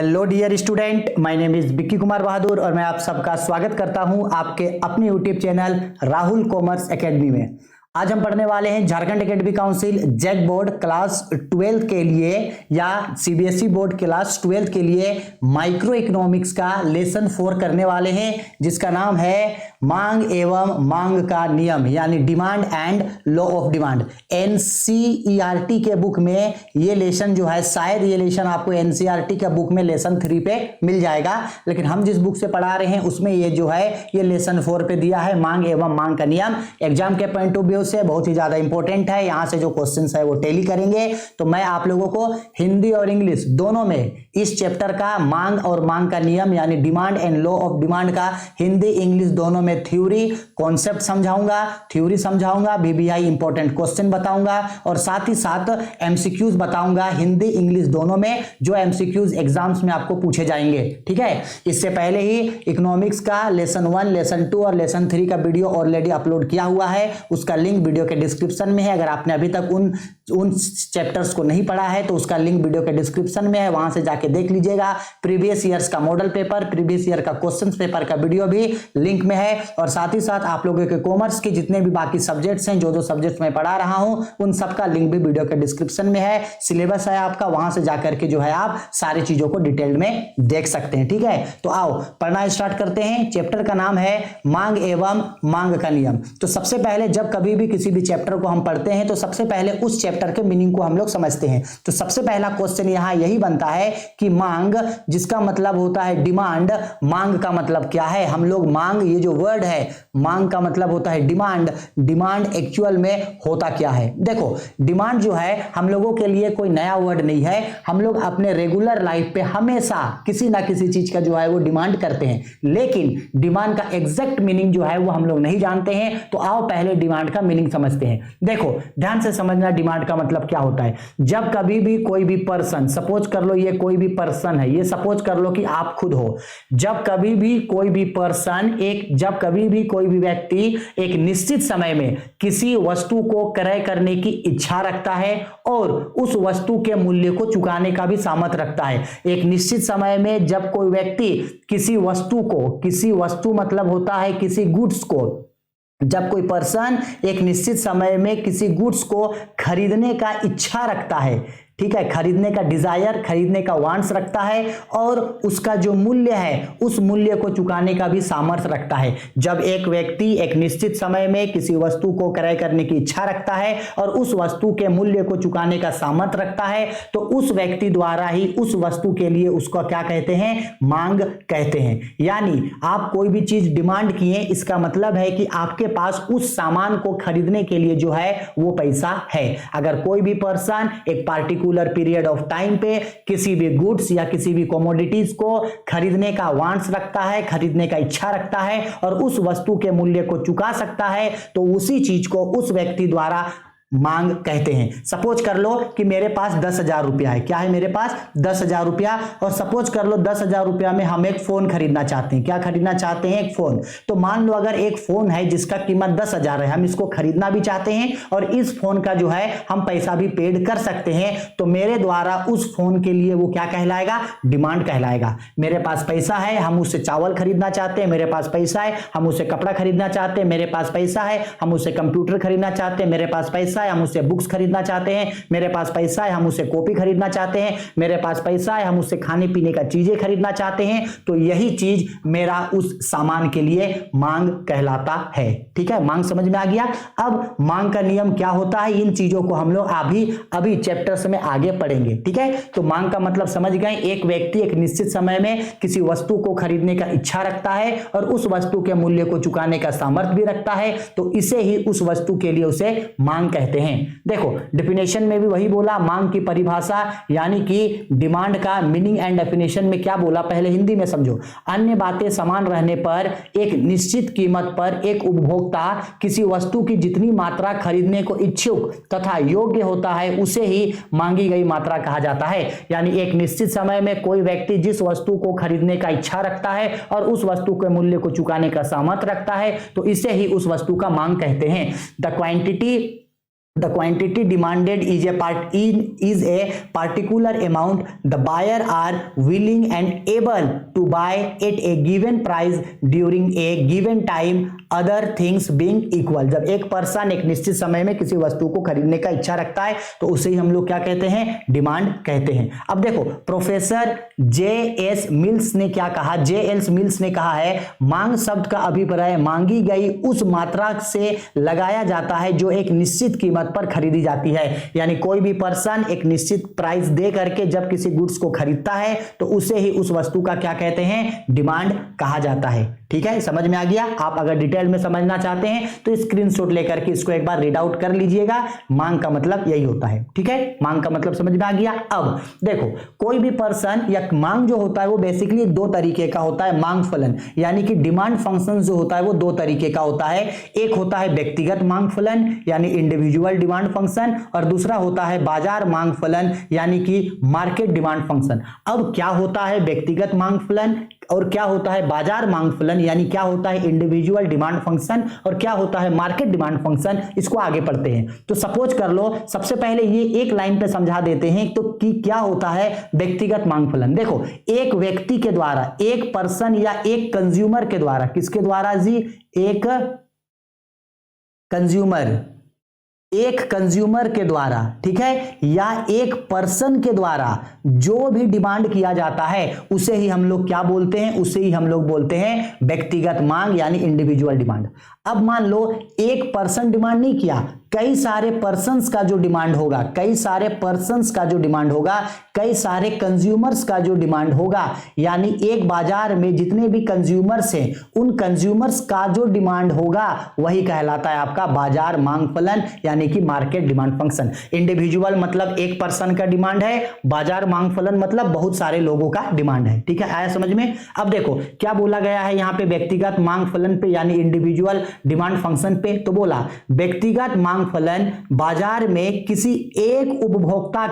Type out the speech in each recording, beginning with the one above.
Hello dear student, my name is Vicky Kumar Bahadur और मैं आप सबका स्वागत करता हूं आपके अपने YouTube channel Rahul commerce academy में। आज हम पढ़ने वाले हैं Jharkhand academic council JAC board class 12 के लिए या सीबीएसई बोर्ड क्लास 12 के लिए माइक्रो इकोनॉमिक्स का लेसन 4 करने वाले हैं, जिसका नाम है मांग एवं मांग का नियम यानी demand and law of demand. NCERT के बुक में ये लेसन जो है, शायद ये लेसन आपको एनसीईआरटी के बुक में लेसन 3 पे मिल जाएगा, लेकिन हम जिस बुक से पढ़ा रहे हैं उसमें ये जो है ये लेसन 4 पे दिया है, मांग एवं मांग का नियम। एग्जाम के पॉइंट ऑफ व्यू से बहुत ही ज्यादा इंपॉर्टेंट है। यहां से जो क्वेश्चंस है वो टैली करेंगे, तो मैं आप लोगों को हिंदी और इंग्लिश दोनों में इस चैप्टर का मांग और मांग का नियम यानी demand and law of demand का हिंदी इंग्लिश दोनों में थ्योरी कॉन्सेप्ट समझाऊंगा, बीबीआई इंपॉर्टेंट क्वेश्चन बताऊंगा और साथ ही साथ एमसीक्यूज बताऊंगा हिंदी इंग्लिश दोनों में, जो एमसीक्यूज एग्जाम्स में आपको पूछे जाएंगे। ठीक है, इससे पहले ही इकोनॉमिक्स का लेसन 1, लेसन 2 और लेसन 3 का वीडियो ऑलरेडी अपलोड किया हुआ है, उसका लिंक वीडियो के डिस्क्रिप्शन में है। अगर आपने अभी तक उन चैप्टर्स को नहीं पढ़ा है तो उसका लिंक वीडियो के डिस्क्रिप्शन में है, वहां से जाके देख लीजिएगा। प्रीवियस ईयर्स का मॉडल पेपर, प्रीवियस ईयर का क्वेश्चंस पेपर का वीडियो भी लिंक में है। और साथ ही साथ आप लोगों के कॉमर्स के जितने भी बाकी सब्जेक्ट्स हैं, जो सब्जेक्ट्स मैं पढ़ा रहा हूं, उन सबका लिंक भी वीडियो के डिस्क्रिप्शन में है। सिलेबस है आपका, वहां से जाकर के जो है आप सारी चीजों को डिटेल में देख सकते हैं। ठीक है, तो आओ पढ़ना स्टार्ट करते हैं। चैप्टर का नाम है मांग एवं मांग का नियम। तो सबसे पहले जब कभी भी किसी भी चैप्टर को हम पढ़ते हैं तो सबसे पहले उस चैप्टर के मीनिंग को हम लोग समझते हैं। तो सबसे पहला क्वेश्चन यहां यही बनता है कि मांग, जिसका मतलब होता है डिमांड, मांग का मतलब क्या है। हम लोग मांग, ये जो वर्ड है मांग का मतलब होता है डिमांड, डिमांड एक्चुअल में होता क्या है। देखो, डिमांड जो है हम लोगों के लिए कोई नया वर्ड नहीं है। हम लोग अपने रेगुलर लाइफ पे हमेशा किसी ना किसी चीज का जो है वो डिमांड करते हैं, लेकिन डिमांड का एग्जैक्ट मीनिंग जो है वो हम लोग नहीं जानते हैं। तो आओ पहले डिमांड का मीनिंग समझते हैं। देखो ध्यान से समझना डिमांड का मतलब क्या होता है। जब कभी भी कोई भी पर्सन, सपोज कर लो ये कोई भी पर्सन है, ये सपोज कर लो कि आप खुद हो। जब कभी भी कोई भी पर्सन, जब कभी भी कोई भी व्यक्ति एक निश्चित समय में किसी वस्तु को क्रय करने की इच्छा रखता है और उस वस्तु के मूल्य को चुकाने का भी सामर्थ्य रखता है। एक निश्चित समय में जब कोई व्यक्ति किसी वस्तु मतलब होता है किसी गुड्स को, जब कोई पर्सन एक निश्चित समय में किसी गुड्स को खरीदने का इच्छा रखता है, ठीक है, खरीदने का डिजायर, खरीदने का वांट्स रखता है और उसका जो मूल्य है उस मूल्य को चुकाने का भी सामर्थ्य रखता है। जब एक व्यक्ति एक निश्चित समय में किसी वस्तु को क्रय करने की इच्छा रखता है और उस वस्तु के मूल्य को चुकाने का सामर्थ्य रखता है, तो उस व्यक्ति द्वारा ही उस वस्तु के लिए उसको क्या कहते हैं, मांग कहते हैं। यानी आप कोई भी चीज डिमांड किए, इसका मतलब है कि आपके पास उस सामान को खरीदने के लिए जो है वो पैसा है। अगर कोई भी पर्सन एक पार्टिकुलर पीरियड ऑफ टाइम पे किसी भी गुड्स या किसी भी कमोडिटीज को खरीदने का वांट्स रखता है, खरीदने का इच्छा रखता है और उस वस्तु के मूल्य को चुका सकता है, तो उसी चीज को उस व्यक्ति द्वारा मांग कहते हैं। सपोज कर लो कि मेरे पास 10,000 रुपया है। क्या है मेरे पास? 10,000 रुपया। और सपोज कर लो 10,000 रुपया में हम एक फोन खरीदना चाहते हैं। क्या खरीदना चाहते हैं? एक फोन। तो मान लो अगर एक फोन है जिसका कीमत 10,000 है, हम इसको खरीदना भी चाहते हैं और इस फोन का जो है हम पैसा भी पेड कर सकते हैं, तो मेरे द्वारा उस फोन के लिए वो क्या कहलाएगा? डिमांड कहलाएगा। मेरे पास पैसा है, हम उससे चावल खरीदना चाहते हैं, मेरे पास पैसा है, हम उससे कपड़ा खरीदना चाहते हैं, मेरे पास पैसा है, हम उससे कंप्यूटर खरीदना चाहते हैं, मेरे पास पैसा है, हम उससे बुक्स खरीदना चाहते हैं, मेरे पास पैसा है, हम उससे कॉपी खरीदना चाहते हैं, मेरे पास पैसा है, हम उससे खाने पीने का चीजें खरीदना चाहते हैं, तो यही चीज मेरा उस सामान के लिए मांग कहलाता है। ठीक है, मांग समझ में आ गया। अब मांग का नियम क्या होता है, इन चीजों को हम लोग अभी चैप्टर्स में आगे पढ़ेंगे। ठीक है, तो मांग का मतलब समझ गए, एक व्यक्ति एक निश्चित समय में किसी वस्तु को खरीदने का इच्छा रखता है और उस वस्तु के मूल्य को चुकाने का सामर्थ्य भी रखता है, तो इसे ही उस वस्तु के लिए उसे मांग कहते हैं। देखो डेफिनेशन में भी वही बोला, मांग की परिभाषा यानी कि डिमांड का मीनिंग एंड डेफिनेशन में क्या बोला, पहले हिंदी में समझो। अन्य बातें समान रहने पर एक निश्चित कीमत पर एक उपभोक्ता किसी वस्तु की जितनी मात्रा खरीदने को इच्छुक तथा योग्य होता है उसे ही मांगी गई मात्रा कहा जाता है। यानी एक निश्चित समय में कोई व्यक्ति जिस वस्तु को खरीदने का इच्छा रखता है और उस वस्तु के मूल्य को चुकाने का सामर्थ्य रखता है, तो इसे ही उस वस्तु का मांग कहते हैं। The quantity the quantity demanded is a particular amount the buyer are willing and able to buy at a given price during a given time other things being equal। जब एक पर्सन एक निश्चित समय में किसी वस्तु को खरीदने का इच्छा रखता है तो उसे ही हम लोग क्या कहते हैं, डिमांड कहते हैं। अब देखो प्रोफेसर J.S. मिल्स ने क्या कहा, J.L. मिल्स ने कहा है मांग शब्द का अभिप्राय मांगी गई उस मात्रा से लगाया जाता है जो एक निश्चित कीमत पर खरीदी जाती है। यानी कोई भी पर्सन एक निश्चित प्राइस दे करके जब किसी गुड्स को खरीदता है तो उसे ही उस वस्तु का क्या कहते हैं, डिमांड कहा जाता है। ठीक है, समझ में आ गया। आप अगर डिटेल में समझना चाहते हैं तो स्क्रीनशॉट लेकर के इसको एक बार रीड आउट कर लीजिएगा। मांग का मतलब यही होता है। ठीक है, मांग का मतलब समझ में आ गया। अब देखो कोई भी पर्सन या मांग जो होता है वो बेसिकली दो तरीके का होता है। मांग फलन यानी कि डिमांड फंक्शन जो होता है वो दो तरीके का होता है। एक होता है व्यक्तिगत मांग फलन यानी इंडिविजुअल डिमांड फंक्शन, और दूसरा होता है बाजार मांग फलन यानी कि मार्केट डिमांड फंक्शन। अब क्या होता है व्यक्तिगत मांग फलन और क्या होता है बाजार मांग फलन, यानी क्या होता है इंडिविजुअल डिमांड फंक्शन और क्या होता है मार्केट डिमांड फंक्शन, इसको आगे पढ़ते हैं। तो सपोज कर लो सबसे पहले ये एक लाइन पे समझा देते हैं तो कि क्या होता है व्यक्तिगत मांग फलन। देखो एक व्यक्ति के द्वारा, एक पर्सन या एक कंज्यूमर के द्वारा, किसके द्वारा जी, एक कंज्यूमर के द्वारा, ठीक है, या एक पर्सन के द्वारा जो भी डिमांड किया जाता है उसे ही हम लोग क्या बोलते हैं, उसे ही हम लोग बोलते हैं व्यक्तिगत मांग यानी इंडिविजुअल डिमांड। अब मान लो एक पर्सन डिमांड नहीं किया, कई सारे पर्सन्स का जो डिमांड होगा, कई सारे पर्सन्स का जो डिमांड होगा, कई सारे कंज्यूमर्स का जो डिमांड होगा, यानी एक बाजार में जितने भी कंज्यूमर्स हैं उन कंज्यूमर्स का जो डिमांड होगा वही कहलाता है आपका बाजार मांग फलन यानी कि मार्केट डिमांड फंक्शन। इंडिविजुअल मतलब एक पर्सन का डिमांड है, बाजार मांग फलन मतलब बहुत सारे लोगों का डिमांड है। ठीक है, आया समझ में। अब देखो क्या बोला गया है यहाँ पे व्यक्तिगत मांग फलन पे यानी इंडिविजुअल डिमांड फंक्शन पे, तो बोला व्यक्तिगत मांग फलन बाजार में किसी एक उपभोक्ता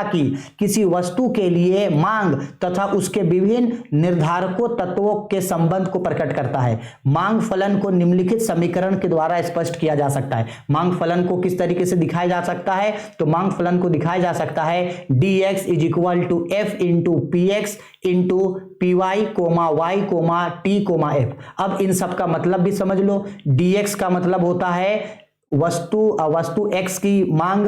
की किसी वस्तु के लिए मांग तथा उसके विभिन्न निर्धारकों तत्वों के संबंध को प्रकट करता है। मांग फलन को निम्नलिखित समीकरण के द्वारा स्पष्ट किया जा सकता है। मांग फलन को किस तरीके से दिखाया जा सकता है, तो मांग फलन को दिखाया जा सकता है dx is equal to f into px into py comma y comma t comma f। अब इन सब का मतलब भी समझ लो। dx का मतलब होता है वस्तु x की मांग,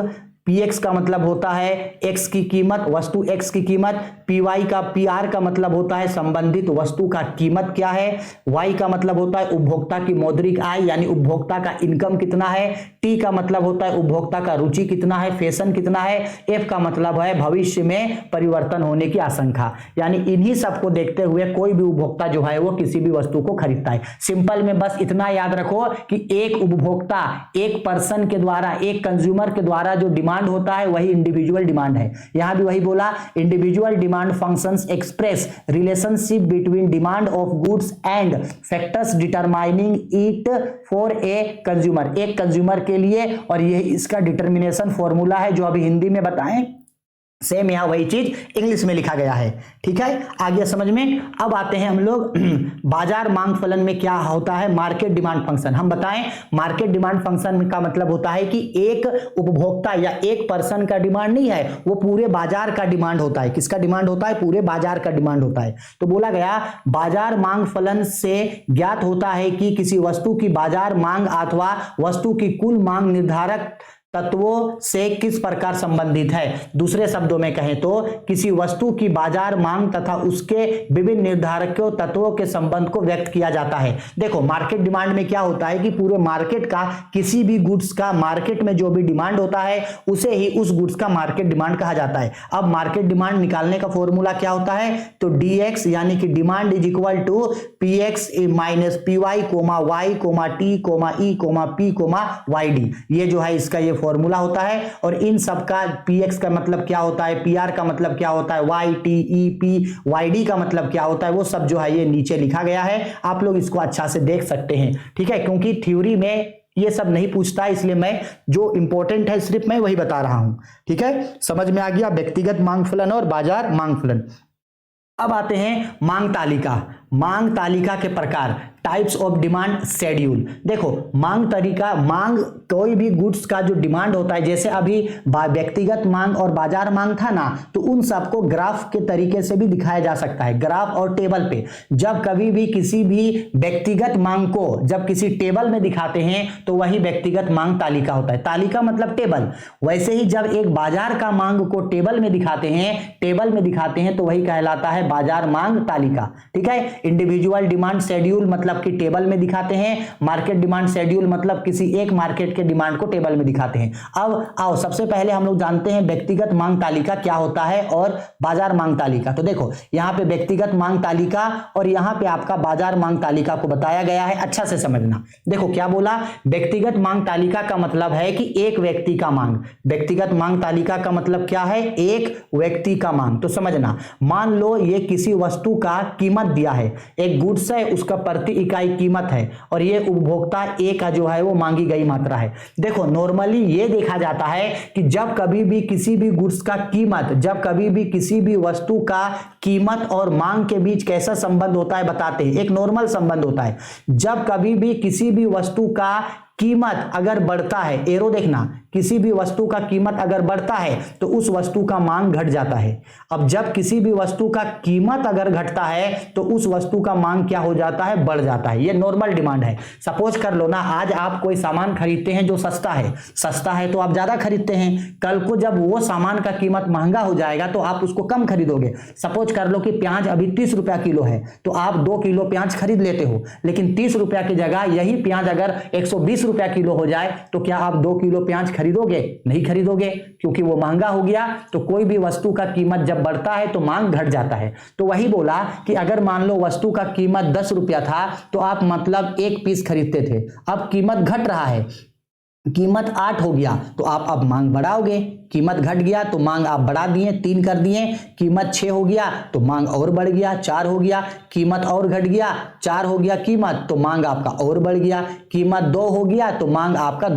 px का मतलब होता है x की कीमत, वस्तु x की कीमत, pr का मतलब होता है संबंधित वस्तु का कीमत क्या है, y का मतलब होता है उपभोक्ता की मौद्रिक आय यानी उपभोक्ता का इनकम कितना है, t का मतलब होता है उपभोक्ता का रुचि कितना है, फैशन कितना है, f का मतलब है भविष्य में परिवर्तन होने की आशंका। यानी इन्हीं सबको देखते हुए कोई भी उपभोक्ता जो है वो किसी भी वस्तु को खरीदता है। सिंपल में बस इतना याद रखो कि एक उपभोक्ता एक पर्सन के द्वारा, एक कंज्यूमर के द्वारा जो डिमांड होता है वही इंडिविजुअल डिमांड है। यहां भी वही बोला individual demand functions express relationship between demand of goods and factors determining it for a consumer, एक कंज्यूमर के लिए, और ये इसका डिटर्मिनेशन फॉर्मूला है जो अभी हिंदी में बताएं, सेम यहां वही चीज इंग्लिश में लिखा गया है। ठीक है, आ गया समझ में। अब आते हैं हम लोग बाजार मांग फलन में क्या होता है, मार्केट डिमांड फंक्शन। हम बताएं मार्केट डिमांड फंक्शन का मतलब होता है कि एक उपभोक्ता या एक पर्सन का डिमांड नहीं है, वो पूरे बाजार का डिमांड होता है। किसका डिमांड होता है, पूरे बाजार का डिमांड होता है। तो बोला गया बाजार मांग फलन से ज्ञात होता है कि किसी वस्तु की बाजार मांग अथवा वस्तु की कुल मांग निर्धारक तत्वों से किस प्रकार संबंधित है। दूसरे शब्दों में कहें तो किसी वस्तु की बाजार मांग तथा उसके विभिन्न निर्धारकों तत्वों के संबंध को व्यक्त किया जाता है। देखो मार्केट डिमांड में क्या होता है कि पूरे मार्केट का, किसी भी गुड्स का मार्केट में जो भी डिमांड होता है उसे ही उस गुड्स का मार्केट डिमांड कहा जाता है। अब मार्केट डिमांड निकालने का फॉर्मूला क्या होता है, तो dx यानी कि demand is equal to px minus py comma y comma t comma e comma p comma yd। ये जो है इसका ये फॉर्मूला होता है। और इन सब का px का मतलब क्या होता है, pr का मतलब क्या होता है, y t e p yd का मतलब क्या होता है, वो सब जो है ये नीचे लिखा गया है। आप लोग इसको अच्छा से देख सकते हैं। ठीक है, क्योंकि थ्योरी में ये सब नहीं पूछता है, इसलिए मैं जो इंपॉर्टेंट है सिर्फ मैं वही बता रहा हूं। ठीक है, समझ में आ गया व्यक्तिगत मांग फलन और बाजार मांग फलन। अब आते हैं मांग तालिका। मांग तालिका के प्रकार, टाइप्स ऑफ डिमांड शेड्यूल। देखो मांग तरीका, मांग कोई भी गुड्स का जो डिमांड होता है, जैसे अभी व्यक्तिगत मांग और बाजार मांग था ना, तो उन सबको ग्राफ के तरीके से भी दिखाया जा सकता है, ग्राफ और टेबल पे। जब कभी भी किसी भी व्यक्तिगत मांग को जब किसी टेबल में दिखाते हैं तो वही व्यक्तिगत मांग तालिका होता है, तालिका मतलब टेबल। वैसे ही जब एक बाजार का मांग को टेबल में दिखाते हैं तो वही कहलाता है बाजार मांग तालिका। ठीक है, इंडिविजुअल डिमांड शेड्यूल मतलब कि टेबल में दिखाते हैं, मार्केट डिमांड शेड्यूल मतलब किसी एक मार्केट के डिमांड को टेबल में दिखाते हैं। अब आओ सबसे पहले हम लोग जानते हैं व्यक्तिगत मांग तालिका क्या होता है और बाजार मांग तालिका। तो देखो यहां पे व्यक्तिगत मांग तालिका और यहां पे आपका बाजार मांग तालिका को बताया गया है, अच्छा से समझना। देखो क्या बोला, व्यक्तिगत मांग तालिका का मतलब है कि एक व्यक्ति का मांग। व्यक्तिगत मांग तालिका का मतलब क्या है, एक व्यक्ति का मांग। तो समझना, मान लो ये किसी वस्तु का कीमत दिया है, एक गुड्स है, उसका प्रति इकाई कीमत है और ये उपभोक्ता ए का जो है वो मांगी गई मात्रा है। देखो नॉर्मली ये देखा जाता है कि जब कभी भी किसी भी गुड्स का कीमत, जब कभी भी किसी भी वस्तु का कीमत और मांग के बीच कैसा संबंध होता है बताते हैं। एक नॉर्मल संबंध होता है, जब कभी भी किसी भी वस्तु का कीमत अगर बढ़ता है, एरो देखना, किसी भी वस्तु का कीमत अगर बढ़ता है तो उस वस्तु का मांग घट जाता है। अब जब किसी भी वस्तु का कीमत अगर घटता है तो उस वस्तु का मांग क्या हो जाता है, बढ़ जाता है। ये नॉर्मल डिमांड है। सपोज कर लो ना, आज आप कोई सामान खरीदते हैं जो सस्ता है तो आप ज्यादा खरीदते हैं, कल को जब वो सामान का कीमत महंगा हो जाएगा तो आप उसको कम खरीदोगे। सपोज कर लो कि प्याज अभी 30 रुपया किलो है तो आप 2 किलो प्याज खरीद लेते हो, लेकिन 30 रुपया की जगह यही प्याज अगर 120 रुपया किलो हो जाए तो क्या आप 2 किलो प्याज खरीदोगे? नहीं खरीदोगे, क्योंकि वो महंगा हो गया। तो कोई भी वस्तु का कीमत जब बढ़ता है तो मांग घट जाता है। तो वही बोला कि अगर मान लो वस्तु का कीमत 10 रुपया था तो आप मतलब 1 पीस खरीदते थे, अब कीमत घट रहा है, कीमत 8 हो गया तो आप अब मांग बढ़ाओगे। कीमत घट गया तो मांग आप बढ़ा दिए, 3 कर दिए। कीमत 6 हो गया तो मांग और बढ़ गया, 4 हो गया, कीमत और घट गया, 4 हो गया कीमत तो मांग आपका और बढ़ गया, कीमत 2 हो गया तो मांग आपका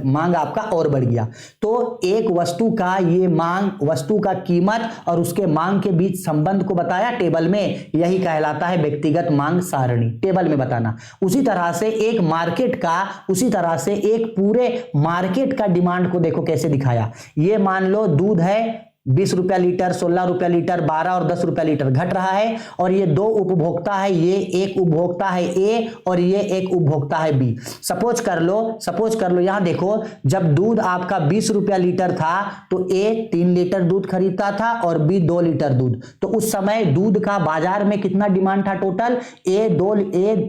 मांग आपका और बढ़ गया। तो एक वस्तु का ये मांग, वस्तु का कीमत और उसके मांग के बीच संबंध को बताया टेबल में, यही कहलाता है व्यक्तिगत मांग सारणी, टेबल में बताना। उसी तरह से एक मार्केट का, उसी तरह से एक पूरे मार्केट का डिमांड को देखो कैसे दिखाया। ये मान लो दूध है 20 रुपया लीटर, 16 रुपया लीटर, 12 और 10 रुपया लीटर घट रहा है और ये 2 उपभोक्ता है, ये एक उपभोक्ता है ए और ये एक उपभोक्ता है बी। सपोज कर लो यहां देखो, जब दूध आपका 20 रुपया लीटर था तो ए 3 लीटर दूध खरीदता था और बी 2 लीटर दूध। तो उस समय दूध का बाजार में कितना डिमांड था टोटल, ए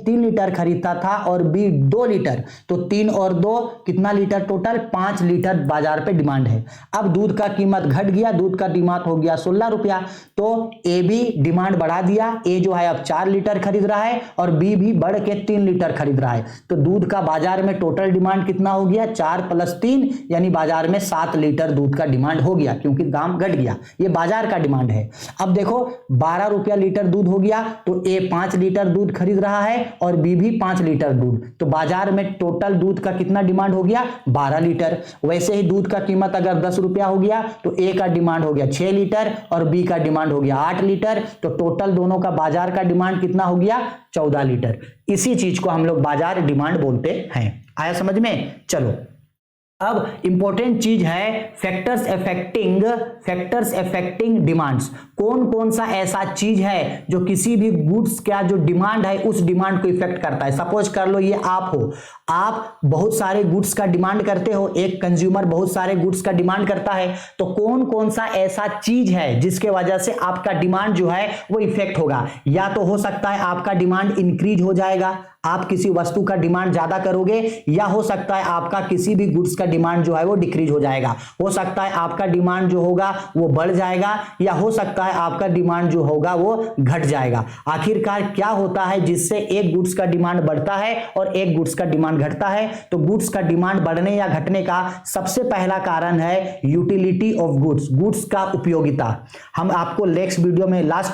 3 लीटर खरीदता था और बी 2 लीटर, तो 3 और 2 कितना लीटर टोटल, 5 लीटर बाजार पे डिमांड है। अब दूध का कीमत घट गया, दूध का डिमांड हो गया 16 रुपया, तो ए भी डिमांड बढ़ा दिया, ए जो है अब 4 लीटर खरीद रहा है और बी भी बढ़ के 3 लीटर खरीद रहा है। तो दूध का बाजार में टोटल डिमांड कितना हो गया, 4 + 3 यानी बाजार में 7 लीटर दूध का डिमांड हो गया, क्योंकि दाम घट गया। ये बाजार का डिमांड है। अब देखो 12 रुपया लीटर दूध हो गया तो ए 5 लीटर दूध खरीद रहा है और बी भी 5 लीटर दूध, तो बाजार में टोटल दूध का कितना डिमांड हो गया, 12 लीटर। वैसे ही दूध का कीमत अगर 10 रुपया हो गया तो ए का डिमांड हो गया 6 लीटर और बी का डिमांड हो गया 8 लीटर, तो टोटल दोनों का बाजार का डिमांड कितना हो गया, 14 लीटर। इसी चीज को हम लोग बाजार डिमांड बोलते हैं। आया समझ में? चलो अब इंपॉर्टेंट चीज है फैक्टर्स अफेक्टिंग डिमांड्स। कौन कौन सा ऐसा चीज है जो किसी भी गुड्स का जो डिमांड है उस डिमांड को इफेक्ट करता है। सपोज कर लो ये आप हो, आप बहुत सारे गुड्स का डिमांड करते हो, एक कंज्यूमर बहुत सारे गुड्स का डिमांड करता है, तो कौन कौन सा ऐसा चीज है जिसके वजह से आपका डिमांड जो है वो इफेक्ट होगा। या तो हो सकता है आपका डिमांड इंक्रीज हो जाएगा, आप किसी वस्तु का डिमांड ज्यादा करोगे, या हो सकता है आपका किसी भी गुड्स का डिमांड जो है वो डिक्रीज हो जाएगा। हो सकता है आपका डिमांड जो होगा वो बढ़ जाएगा, या हो सकता है आपका डिमांड जो होगा वो घट जाएगा। आखिरकार क्या होता है जिससे एक गुड्स का डिमांड बढ़ता है और एक गुड्स का डिमांड घटता है? तो गुड्स का डिमांड बढ़ने या घटने का सबसे पहला कारण है यूटिलिटी ऑफ गुड्स, गुड्स का उपयोगिता। हम आपको लास्ट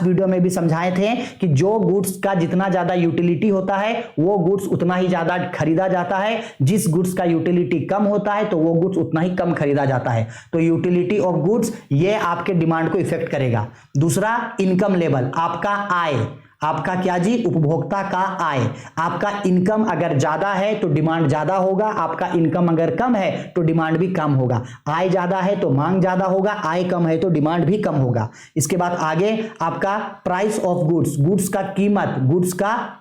वीडियो में भी समझाए थे कि जो गुड्स का जितना ज्यादा यूटिलिटी होता है वो गुड्स उतना ही ज्यादा खरीदा जाता है, जिस गुड्स का यूटिलिटी कम होता है तो वो गुड्स उतना ही कम खरीदा जाता है। तो यूटिलिटी ऑफ गुड्स ये आपके डिमांड को इफेक्ट करेगा। दूसरा इनकम लेवल, आपका आय, आपका क्या जी, उपभोक्ता का आय। आपका इनकम अगर ज्यादा है तो डिमांड ज्यादा होगा, आपका इनकम अगर कम है तो डिमांड भी कम होगा। आय ज्यादा है तो मांग ज्यादा होगा, आय कम है तो डिमांड भी कम होगा। इसके बाद आगे आपका प्राइस ऑफ गुड्स, गुड्स का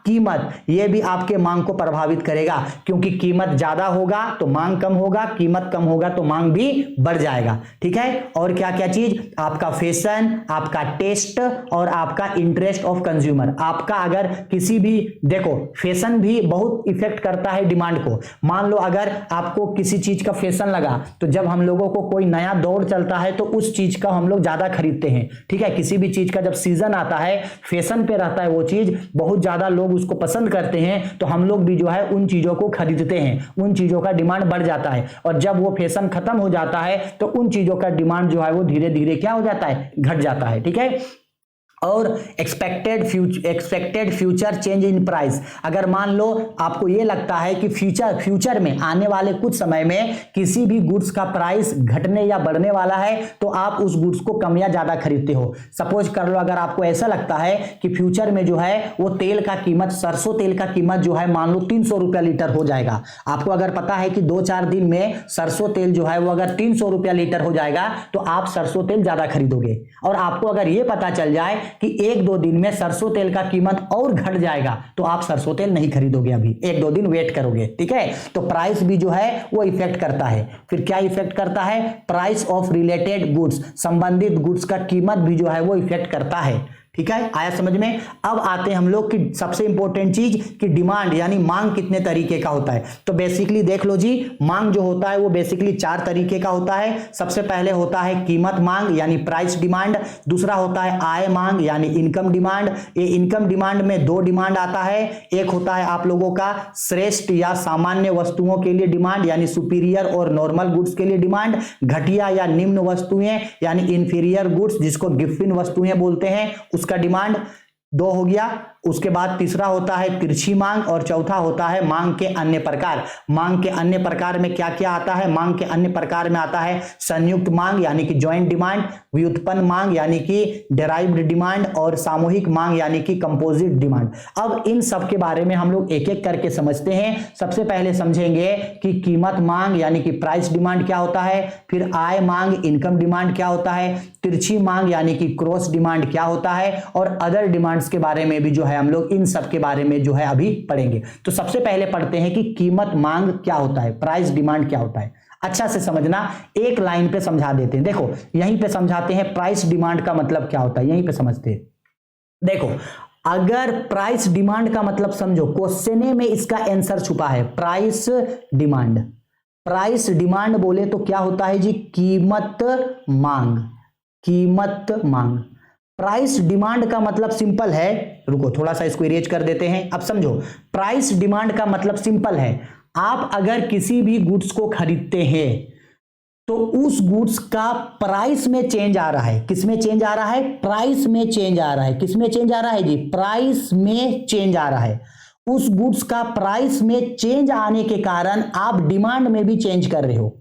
कीमत, यह भी आपके मांग को प्रभावित करेगा, क्योंकि कीमत ज्यादा होगा तो मांग कम होगा, कीमत कम होगा तो मांग भी बढ़ जाएगा। ठीक है, और क्या क्या चीज, आपका फैशन, आपका टेस्ट और आपका इंटरेस्ट ऑफ कंज्यूमर। आपका अगर किसी भी, देखो फैशन भी बहुत इफेक्ट करता है डिमांड को। मान लो अगर आपको किसी चीज का फैशन लगा, तो जब हम लोगों को कोई नया दौर चलता है तो उस चीज का हम लोग ज्यादा खरीदते हैं। ठीक है, किसी भी चीज का जब सीजन आता है, फैशन पे रहता है वो चीज, बहुत ज्यादा लोग उसको पसंद करते हैं, तो हम लोग भी जो है उन चीजों को खरीदते हैं, उन चीजों का डिमांड बढ़ जाता है। और जब वो फैशन खत्म हो जाता है तो उन चीजों का डिमांड जो है वो धीरे धीरे क्या हो जाता है, घट जाता है। ठीक है, और expected future change in price. अगर मान लो आपको ये लगता है कि फ्यूचर में आने वाले कुछ समय में किसी भी गुड्स का प्राइस घटने या बढ़ने वाला है, तो आप उस गुड्स को कम या ज्यादा खरीदते हो। सपोज कर लो अगर आपको ऐसा लगता है कि फ्यूचर में जो है वो तेल का कीमत, सरसों तेल का कीमत जो है मान लो 300 रुपया लीटर हो जाएगा। आपको अगर पता है कि 2-4 दिन में सरसों तेल जो है वो अगर 300 रुपया लीटर हो जाएगा, तो आप सरसों तेल ज्यादा खरीदोगे। और आपको अगर ये पता चल जाए कि 1-2 दिन में सरसों तेल का कीमत और घट जाएगा, तो आप सरसों तेल नहीं खरीदोगे, अभी 1-2 दिन वेट करोगे। ठीक है, तो प्राइस भी जो है वो इफेक्ट करता है। फिर क्या इफेक्ट करता है, प्राइस ऑफ रिलेटेड गुड्स, संबंधित गुड्स का कीमत भी जो है वो इफेक्ट करता है। ठीक है, आया समझ में। अब आते हैं हम लोग कि सबसे इंपॉर्टेंट चीज कि डिमांड यानी मांग कितने तरीके का होता है। तो बेसिकली देख लो जी, मांग जो होता है वो बेसिकली 4 तरीके का होता है। सबसे पहले होता है कीमत मांग यानी प्राइस डिमांड, दूसरा होता है आय मांग यानी इनकम डिमांड। ये इनकम डिमांड में 2 डिमांड आता है, एक होता है आप लोगों का श्रेष्ठ या सामान्य वस्तुओं के लिए डिमांड यानी सुपीरियर और नॉर्मल गुड्स के लिए डिमांड, घटिया या निम्न वस्तुएं यानी इंफीरियर गुड्स जिसको गिफ्टिन वस्तुएं बोलते हैं, उसका डिमांड 2 हो गया। उसके बाद तीसरा होता है तिरछी मांग और चौथा होता है मांग के अन्य प्रकार। मांग के अन्य प्रकार में क्या क्या आता है, मांग के अन्य प्रकार में आता है संयुक्त मांग यानी कि जॉइंट डिमांड, व्युत्पन्न मांग यानी कि डेराइव्ड डिमांड और सामूहिक मांग यानी कि कंपोजिट डिमांड। अब इन सब के बारे में हम लोग एक एक करके समझते हैं। सबसे पहले समझेंगे कि कीमत मांग यानी कि प्राइस डिमांड क्या होता है, फिर आय मांग इनकम डिमांड क्या होता है, तिरछी मांग यानी कि क्रॉस डिमांड क्या होता है, और अदर डिमांड्स के बारे में भी जो है हम लोग इन सब के बारे में जो है अभी पढ़ेंगे। तो सबसे पहले पढ़ते हैं कि कीमत मांग क्या होता है, प्राइस डिमांड क्या होता है। अच्छा से समझना, एक लाइन पे समझा देते हैं। देखो यहीं पे समझाते हैं प्राइस डिमांड का मतलब क्या होता है, यहीं पे समझते हैं। देखो अगर प्राइस डिमांड का मतलब समझो, क्वेश्चन में इसका आंसर छुपा है, प्राइस डिमांड। प्राइस डिमांड बोले तो क्या होता है जी, कीमत मांग, कीमत मांग। प्राइस डिमांड का मतलब सिंपल है, रुको थोड़ा सा इसको इरेज कर देते हैं। अब समझो, प्राइस डिमांड का मतलब सिंपल है, आप अगर किसी भी गुड्स को खरीदते हैं तो उस गुड्स का प्राइस में चेंज आ रहा है। किस में चेंज आ रहा है, प्राइस में चेंज आ रहा है। किस में चेंज आ रहा है जी, प्राइस में चेंज आ रहा है। उस गुड्स का प्राइस में चेंज आने के कारण आप डिमांड में भी चेंज कर रहे हो।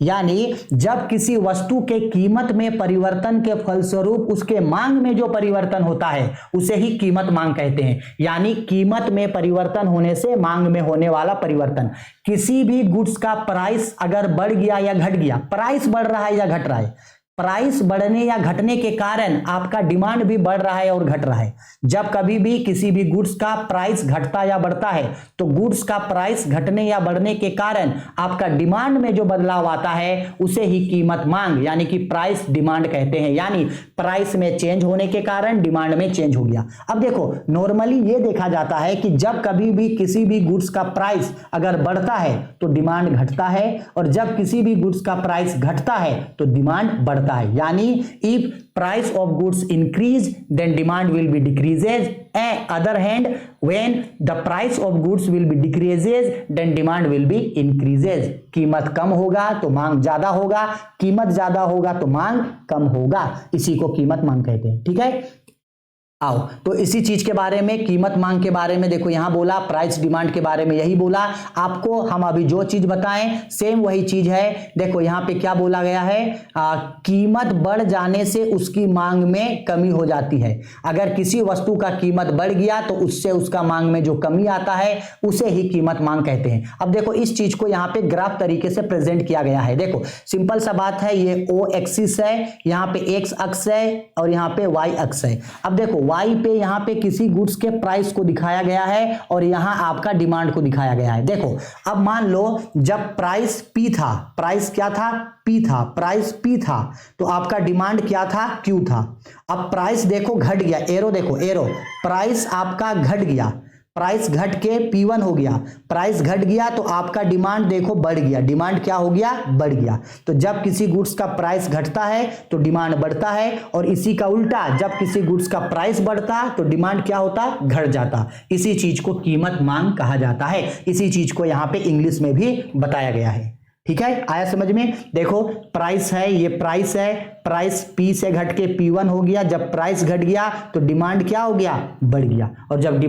यानी जब किसी वस्तु के कीमत में परिवर्तन के फलस्वरूप उसके मांग में जो परिवर्तन होता है उसे ही कीमत मांग कहते हैं। यानी कीमत में परिवर्तन होने से मांग में होने वाला परिवर्तन। किसी भी गुड्स का प्राइस अगर बढ़ गया या घट गया, प्राइस बढ़ रहा है या घट रहा है, प्राइस बढ़ने या घटने के कारण आपका डिमांड भी बढ़ रहा है और घट रहा है। जब कभी भी किसी भी गुड्स का प्राइस घटता या बढ़ता है तो गुड्स का प्राइस घटने या बढ़ने के कारण आपका डिमांड में जो बदलाव आता है उसे ही कीमत मांग यानी कि प्राइस डिमांड कहते हैं। यानी प्राइस में चेंज होने के कारण डिमांड में चेंज हो गया। अब देखो नॉर्मली ये देखा जाता है कि जब कभी भी किसी भी गुड्स का प्राइस अगर बढ़ता है तो डिमांड घटता है, और जब किसी भी गुड्स का प्राइस घटता है तो डिमांड बढ़ता है। यानी if price of goods increase then demand will be decreases, and other hand when the price of goods will be decreases then demand will be increases. कीमत कम होगा तो मांग ज्यादा होगा, कीमत ज्यादा होगा तो मांग कम होगा, इसी को कीमत मांग कहते हैं। ठीक है, आओ, तो इसी चीज के बारे में, कीमत मांग के बारे में देखो यहां बोला, प्राइस डिमांड के बारे में यही बोला आपको। हम अभी जो चीज बताएं सेम वही चीज है। देखो यहां पे क्या बोला गया है, कीमत बढ़ जाने से उसकी मांग में कमी हो जाती है। अगर किसी वस्तु का कीमत बढ़ गया तो उससे उसका मांग में जो कमी आता है उसे ही कीमत मांग कहते हैं। अब देखो इस चीज को यहां पे ग्राफ तरीके से प्रेजेंट किया गया है। देखो सिंपल सा बात है, ये ओ एक्सिस है, यहां पे एक्स अक्ष है और यहां पे वाई अक्ष है। अब देखो वाई पे यहां पे किसी गुड्स के प्राइस को दिखाया गया है और यहां आपका डिमांड को दिखाया गया है। देखो अब मान लो जब प्राइस पी था, प्राइस क्या था, पी था, प्राइस पी था, तो आपका डिमांड क्या था, क्यू था। अब प्राइस देखो घट गया, एरो देखो एरो, प्राइस आपका घट गया, प्राइस घट के P1 हो गया, प्राइस घट गया तो आपका डिमांड देखो बढ़ गया, डिमांड क्या हो गया, बढ़ गया। तो जब किसी गुड्स का प्राइस घटता है तो डिमांड बढ़ता है, और इसी का उल्टा जब किसी गुड्स का प्राइस बढ़ता तो डिमांड क्या होता, घट जाता। इसी चीज को कीमत मांग कहा जाता है। इसी चीज को यहां पे इंग्लिश में भी बताया गया है। ठीक है, आया समझ में। देखो प्राइस है, ये प्राइस है, प्राइस P से घट के P1 हो गया। जब प्राइस घट गया तो डिमांड क्या हो गया, बढ़ गया। और जब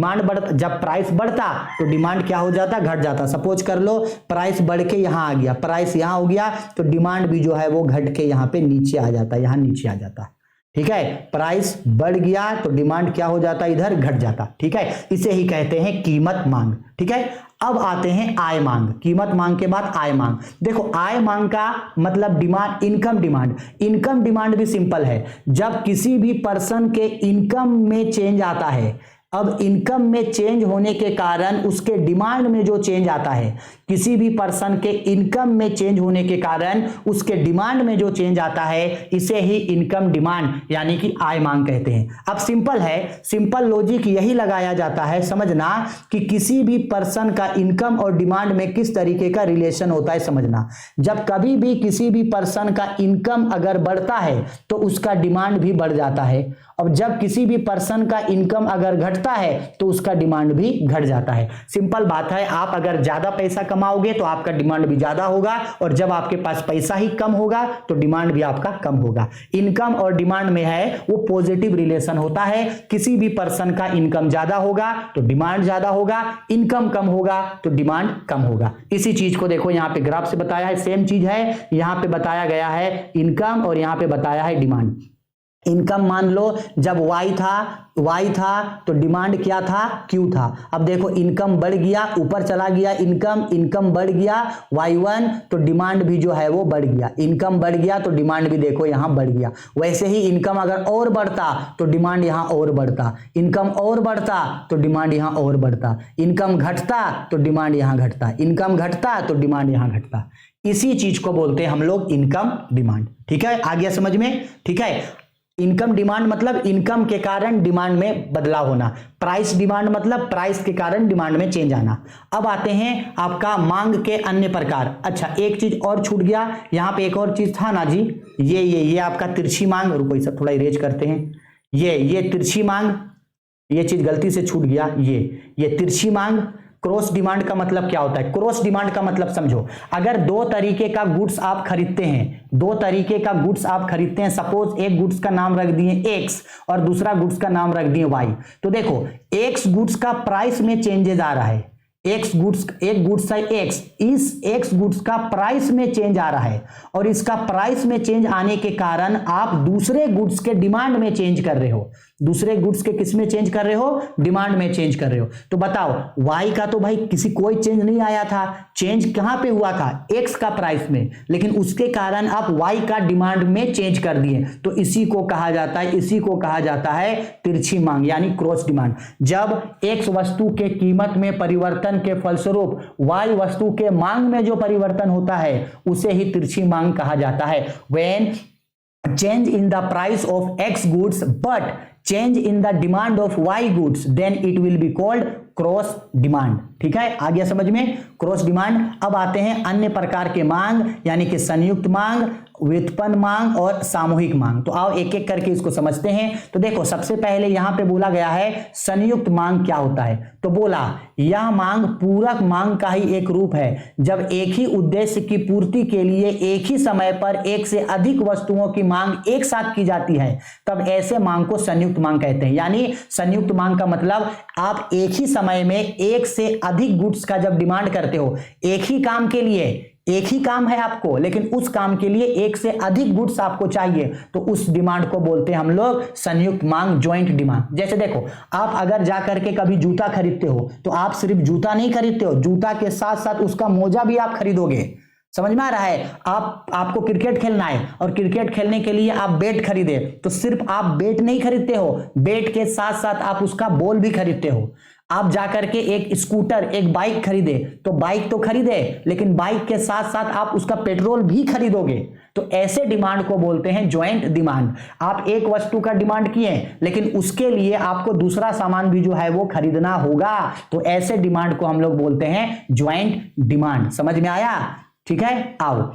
जब प्राइस बढ़ता तो डिमांड क्या हो जाता, घट जाता। सपोज कर लो प्राइस बढ़ के यहां आ गया, प्राइस यहां हो गया तो डिमांड भी जो है वो घट के यहां पे नीचे आ जाता, यहां नीचे आ जाता। ठीक है, प्राइस बढ़ गया तो डिमांड क्या हो जाता, इधर घट जाता। ठीक है, इसे ही कहते हैं कीमत मांग। ठीक है, अब आते हैं आय मांग। कीमत मांग के बाद आय मांग। देखो आय मांग का मतलब demand, income demand. Income demand भी सिंपल है, जब किसी भी पर्सन के इनकम में चेंज आता है। अब इनकम में चेंज होने के कारण उसके डिमांड में जो चेंज आता है, किसी भी पर्सन के इनकम में चेंज होने के कारण उसके डिमांड में जो चेंज आता है, इसे ही इनकम डिमांड यानी कि आय मांग कहते हैं। अब सिंपल है, सिंपल लॉजिक यही लगाया जाता है, समझना कि किसी भी पर्सन का इनकम और डिमांड में किस तरीके का रिलेशन होता है समझना। जब कभी भी किसी भी पर्सन का इनकम अगर बढ़ता है तो उसका डिमांड भी बढ़ जाता है, और जब किसी भी पर्सन का इनकम अगर घटता है तो उसका डिमांड भी घट जाता है। सिंपल बात है, आप अगर ज्यादा पैसा कमाओगे तो आपका डिमांड भी ज्यादा होगा, और जब आपके पास पैसा ही कम होगा तो डिमांड भी आपका कम होगा। इनकम और डिमांड में है वो पॉजिटिव रिलेशन होता है। किसी भी पर्सन का इनकम ज्यादा होगा तो डिमांड ज्यादा होगा, इनकम कम होगा तो डिमांड कम होगा। इसी चीज को देखो यहां पे ग्राफ से बताया है, सेम चीज है, यहां पे बताया गया है इनकम और यहां पे बताया है डिमांड। इनकम मान लो जब y था तो डिमांड क्या था, q था। अब देखो इनकम बढ़ गया, ऊपर चला गया इनकम बढ़ गया y1 तो डिमांड भी जो है वो बढ़ गया। इनकम बढ़ गया तो डिमांड भी देखो यहां बढ़ गया। वैसे ही इनकम अगर और बढ़ता तो डिमांड यहां और बढ़ता, इनकम और बढ़ता तो डिमांड यहां और बढ़ता, इनकम घटता तो डिमांड यहां घटता, इनकम घटता तो डिमांड यहां घटता। इसी चीज को बोलते हैं हम लोग इनकम डिमांड। ठीक है, आ गया समझ में। ठीक है, इनकम डिमांड मतलब इनकम के कारण डिमांड में बदलाव होना। प्राइस डिमांड मतलब प्राइस के कारण डिमांड में चेंज आना। अब आते हैं आपका मांग के अन्य प्रकार। अच्छा एक चीज और छूट गया, यहां पे एक और चीज था ना जी, ये आपका तिरछी मांग। रुको इसे थोड़ा इरेज करते हैं। ये तिरछी मांग, ये चीज गलती से छूट गया। ये तिरछी मांग। क्रॉस डिमांड का मतलब क्या होता है, क्रॉस डिमांड का मतलब समझो, अगर दो तरीके का गुड्स आप खरीदते हैं, दो तरीके का गुड्स आप खरीदते हैं, सपोज एक गुड्स का नाम रख दिए एक्स और दूसरा गुड्स का नाम रख दिए वाई, तो देखो एक्स गुड्स का प्राइस में चेंजेस आ रहा है, एक गुड्स है एक्स, इस एक्स गुड्स का प्राइस में चेंज आ रहा है, और इसका प्राइस में चेंज आने के कारण आप दूसरे गुड्स के डिमांड में चेंज कर रहे हो। दूसरे गुड्स के किस में चेंज कर रहे हो, डिमांड में चेंज कर रहे हो। तो बताओ वाई का तो भाई कोई चेंज नहीं आया था, चेंज कहां पे हुआ था, एक्स का प्राइस में, लेकिन उसके कारण आप वाई का डिमांड में चेंज कर दिए। तो इसी को कहा जाता है तिरछी मांग यानी क्रॉस डिमांड। जब एक्स वस्तु के कीमत में परिवर्तन के फलस्वरूप वाई वस्तु के मांग में जो परिवर्तन होता है उसे ही तिरछी मांग कहा जाता है। When change in the price of X goods but change in the demand of Y goods, then it will be called cross demand. ठीक है, आ गया समझ में, क्रॉस डिमांड। अब आते हैं अन्य प्रकार के मांग यानी कि संयुक्त मांग, व्युत्पन्न मांग और सामूहिक मांग। तो आओ एक एक करके इसको समझते हैं। तो देखो सबसे पहले यहां पे बोला गया है संयुक्त मांग क्या होता है। तो बोला यह मांग पूरक मांग का ही एक रूप है। जब एक ही उद्देश्य की पूर्ति के लिए एक ही समय पर एक से अधिक वस्तुओं की मांग एक साथ की जाती है तब ऐसे मांग को संयुक्त मांग कहते हैं। यानी संयुक्त मांग का मतलब आप एक ही समय में एक से अधिक गुड्स का जब डिमांड करते हो, एक ही काम के लिए, एक ही काम है आपको लेकिन उस काम के लिए एक से अधिक गुड्स आपको चाहिए, तो उस डिमांड को बोलते हैं हम लोग संयुक्त मांग, ज्वाइंट डिमांड। जैसे देखो आप अगर जाकर के कभी जूता खरीदते हो तो आप सिर्फ जूता नहीं खरीदते हो, जूता के साथ साथ उसका मोजा भी आप खरीदोगे। समझ में आ रहा है? आपको क्रिकेट खेलना है और क्रिकेट खेलने के लिए आप बैट खरीदे तो सिर्फ आप बैट नहीं खरीदते हो, बैट के साथ साथ आप उसका बॉल भी खरीदते हो। आप जाकर के एक स्कूटर, एक बाइक खरीदे तो बाइक तो खरीदे लेकिन बाइक के साथ साथ आप उसका पेट्रोल भी खरीदोगे। तो ऐसे डिमांड को बोलते हैं ज्वाइंट डिमांड। आप एक वस्तु का डिमांड किए लेकिन उसके लिए आपको दूसरा सामान भी जो है वो खरीदना होगा, तो ऐसे डिमांड को हम लोग बोलते हैं ज्वाइंट डिमांड। समझ में आया? ठीक है, आओ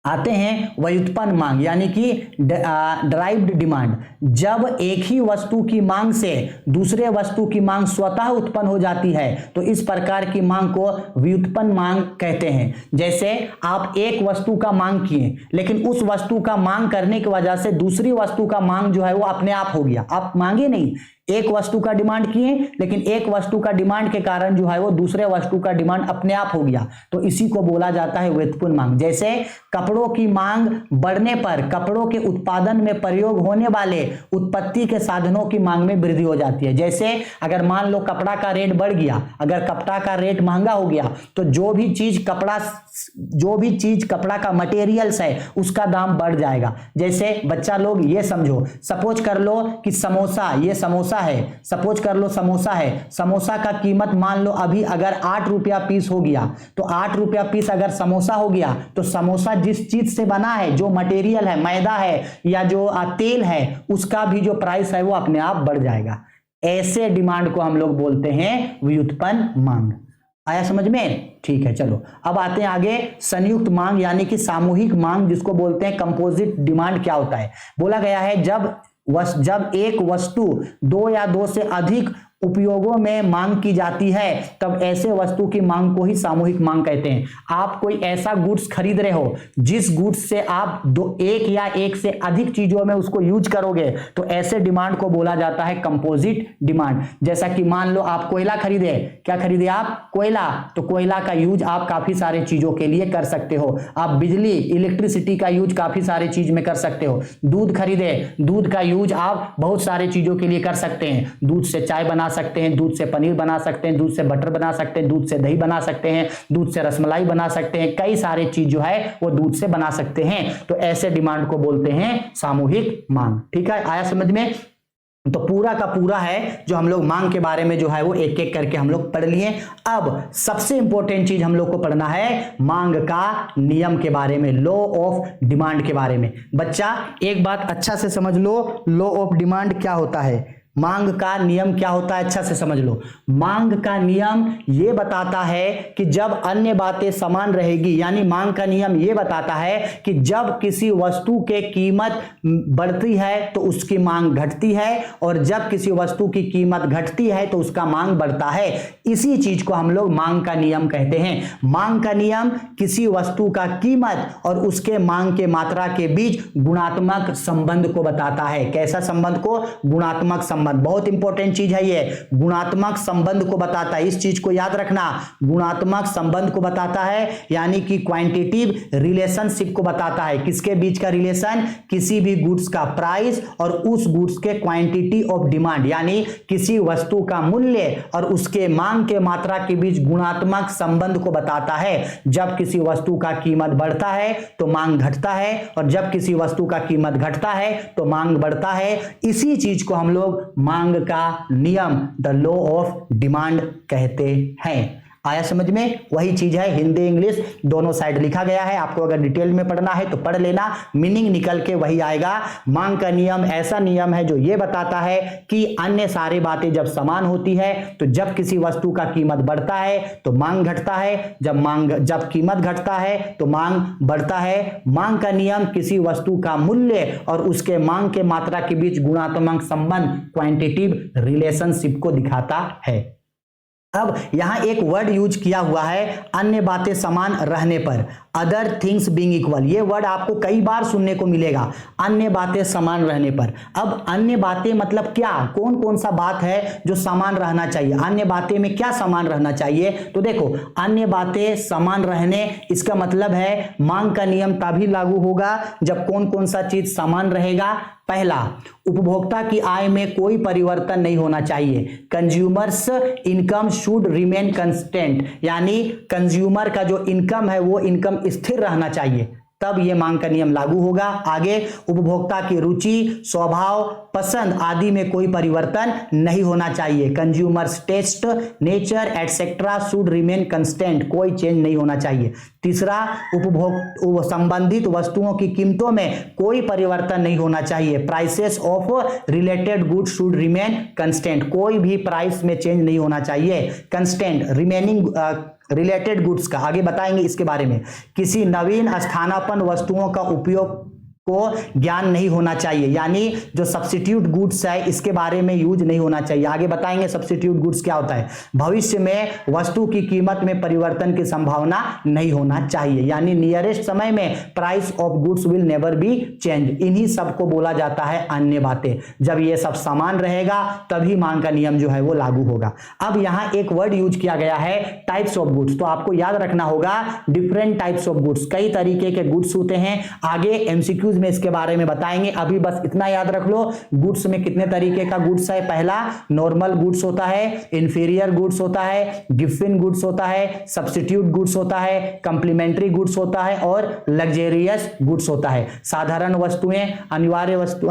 आते हैं व्युत्पन्न मांग यानी कि डराइव्ड डिमांड। जब एक ही वस्तु की मांग से दूसरे वस्तु की मांग स्वतः उत्पन्न हो जाती है तो इस प्रकार की मांग को व्युत्पन्न मांग कहते हैं। जैसे आप एक वस्तु का मांग किए लेकिन उस वस्तु का मांग करने की वजह से दूसरी वस्तु का मांग जो है वो अपने आप हो गया। आप मांगे नहीं, एक वस्तु का डिमांड किए लेकिन एक वस्तु का डिमांड के कारण जो है वो दूसरे वस्तु का डिमांड अपने आप हो गया, तो इसी को बोला जाता है व्युत्पन्न मांग। जैसे कपड़ों की मांग बढ़ने पर कपड़ों के उत्पादन में प्रयोग होने वाले उत्पत्ति के साधनों की मांग में वृद्धि हो जाती है। जैसे अगर मान लो कपड़ा का रेट बढ़ गया, अगर कपड़ा का रेट महंगा हो गया तो जो भी चीज कपड़ा का मटेरियल्स है उसका दाम बढ़ जाएगा। जैसे बच्चा लोग ये समझो, सपोज कर लो कि समोसा, ये समोसा है, सपोज कर लो समोसा है, समोसा का कीमत मान लो अभी अगर 8 रुपया पीस हो गया, तो 8 रुपया पीस अगर समोसा हो गया तो समोसा जिस चीज से बना है, जो मटेरियल है, मैदा है या जो तेल है, उसका भी जो प्राइस है वो अपने आप बढ़ जाएगा। ऐसे डिमांड को हम लोग बोलते हैं व्युत्पन्न मांग। आया समझ में? ठीक है, चलो अब आते हैं आगे संयुक्त मांग यानी कि सामूहिक मांग जिसको बोलते हैं कंपोजिट डिमांड। क्या होता है? बोला गया है जब एक वस्तु दो या दो से अधिक उपयोगों में मांग की जाती है तब ऐसे वस्तु की मांग को ही सामूहिक मांग कहते हैं। आप कोई ऐसा गुड्स खरीद रहे हो जिस गुड्स से आप एक या एक से अधिक चीजों में उसको यूज करोगे तो ऐसे डिमांड को बोला जाता है कंपोजिट डिमांड। जैसा कि मान लो आप कोयला खरीदे, क्या खरीदे आप? कोयला। तो कोयला का यूज आप काफी सारे चीजों के लिए कर सकते हो। आप बिजली, इलेक्ट्रिसिटी का यूज काफी सारे चीज में कर सकते हो। दूध खरीदे, दूध का यूज आप बहुत सारे चीजों के लिए कर सकते हैं। दूध से चाय बना सकते हैं, दूध से पनीर बना सकते हैं, दूध से बटर बना सकते हैं, दूध से दही बना सकते हैं, दूध से रसमलाई बना सकते हैं, कई सारे चीज जो है वो दूध से बना सकते हैं। तो ऐसे डिमांड को बोलते हैं सामूहिक मांग। ठीक है, आया समझ में? तो पूरा का पूरा है जो हम लोग मांग के बारे में जो है वो एक एक करके हम लोग पढ़ लिए। अब सबसे इंपॉर्टेंट चीज हम लोग को पढ़ना है मांग का नियम के बारे में, लॉ ऑफ डिमांड के बारे में। बच्चा एक बात अच्छा से समझ लो, लॉ ऑफ डिमांड क्या होता है, मांग का नियम क्या होता है, अच्छा से समझ लो। मांग का नियम ये बताता है कि जब अन्य बातें समान रहेगी, यानी मांग का नियम ये बताता है कि जब किसी वस्तु के कीमत बढ़ती है तो उसकी मांग घटती है और जब किसी वस्तु की कीमत घटती है तो उसका मांग बढ़ता है। इसी चीज को हम लोग मांग का नियम कहते हैं। मांग का नियम किसी वस्तु का कीमत और उसके मांग के मात्रा के बीच गुणात्मक संबंध को बताता है। कैसा संबंध को? गुणात्मक संबंध। बहुत इंपॉर्टेंट चीज है ये, गुणात्मक संबंध को बताता है। इस चीज को याद रखना, गुणात्मक संबंध को बताता है यानी कि क्वांटिटेटिव रिलेशनशिप को बताता है। किसके बीच का रिलेशन? किसी भी गुड्स का प्राइस और उस गुड्स के क्वांटिटी ऑफ डिमांड, यानी किसी वस्तु का मूल्य और उसके मांग के मात्रा के बीच गुणात्मक संबंध को बताता है। जब किसी वस्तु का कीमत बढ़ता है तो मांग घटता है और जब किसी वस्तु का कीमत घटता है तो मांग बढ़ता है। इसी चीज को हम लोग मांग का नियम, द लॉ ऑफ डिमांड कहते हैं। आया समझ में? वही चीज है, हिंदी इंग्लिश दोनों साइड लिखा गया है, आपको अगर डिटेल में पढ़ना है तो पढ़ लेना, मीनिंग निकल के वही आएगा। मांग का नियम ऐसा नियम है जो ये बताता है कि अन्य सारी बातें जब समान होती है तो जब किसी वस्तु का कीमत बढ़ता है तो मांग घटता है, जब कीमत घटता है तो मांग बढ़ता है। मांग का नियम किसी वस्तु का मूल्य और उसके मांग के मात्रा के बीच गुणात्मक संबंध, क्वांटिटिव रिलेशनशिप को दिखाता है। अब यहां एक वर्ड यूज किया हुआ है, अन्य बातें समान रहने पर, अदर थिंग्स बीइंग इक्वल। ये वर्ड आपको कई बार सुनने को मिलेगा, अन्य बातें समान रहने पर। अब अन्य बातें मतलब क्या, कौन कौन सा बात है जो समान रहना चाहिए, अन्य बातें में क्या समान रहना चाहिए? तो देखो, अन्य बातें समान रहने, इसका मतलब है मांग का नियम तभी लागू होगा जब कौन कौन सा चीज समान रहेगा। पहला, उपभोक्ता की आय में कोई परिवर्तन नहीं होना चाहिए, consumer's income should remain constant, यानी कंज्यूमर का जो इनकम है वो इनकम स्थिर रहना चाहिए, तब ये मांग का नियम लागू होगा। आगे, उपभोक्ता की रुचि, स्वभाव, पसंद आदि में कोई परिवर्तन नहीं होना चाहिए, consumer's taste, nature etcetera should remain constant, कोई चेंज नहीं होना चाहिए। तीसरा, संबंधित वस्तुओं की कीमतों में कोई परिवर्तन नहीं होना चाहिए, prices of related goods should remain constant, कोई भी प्राइस में चेंज नहीं होना चाहिए, कंस्टेंट रिमेनिंग रिलेटेड गुड्स का आगे बताएंगे इसके बारे में। किसी नवीन स्थानापन्न वस्तुओं का उपयोग को ज्ञान नहीं होना चाहिए, यानी जो सब्स्टिट्यूट गुड्स है इसके बारे में यूज नहीं होना चाहिए, आगे बताएंगे सब्स्टिट्यूट गुड्स क्या होता है। भविष्य में वस्तु की कीमत में परिवर्तन की संभावना नहीं होना चाहिए, यानी नियरेस्ट समय में price of goods will never be change. इन्हीं सबको बोला जाता है अन्य बातें। जब ये सब समान रहेगा तभी मांग का नियम जो है वो लागू होगा। अब यहां एक वर्ड यूज किया गया है, टाइप्स ऑफ गुड्स, तो आपको याद रखना होगा डिफरेंट टाइप्स ऑफ गुड्स, कई तरीके के गुड्स होते हैं, आगे एमसीक्यू में इसके बारे में बताएंगे। अभी बस इतना याद रख लो, गुड्स में कितने तरीके का गुड्स है। पहला, नॉर्मल गुड्स होता है, इंफीरियर गुड्स होता है, गिफ्ट गुड्स होता है, सब्स्टिट्यूट गुड्स होता है, कंप्लीमेंट्री गुड्स होता है और लग्जेरियस गुड्स होता है। साधारण वस्तुएं, अनिवार्य वस्तु,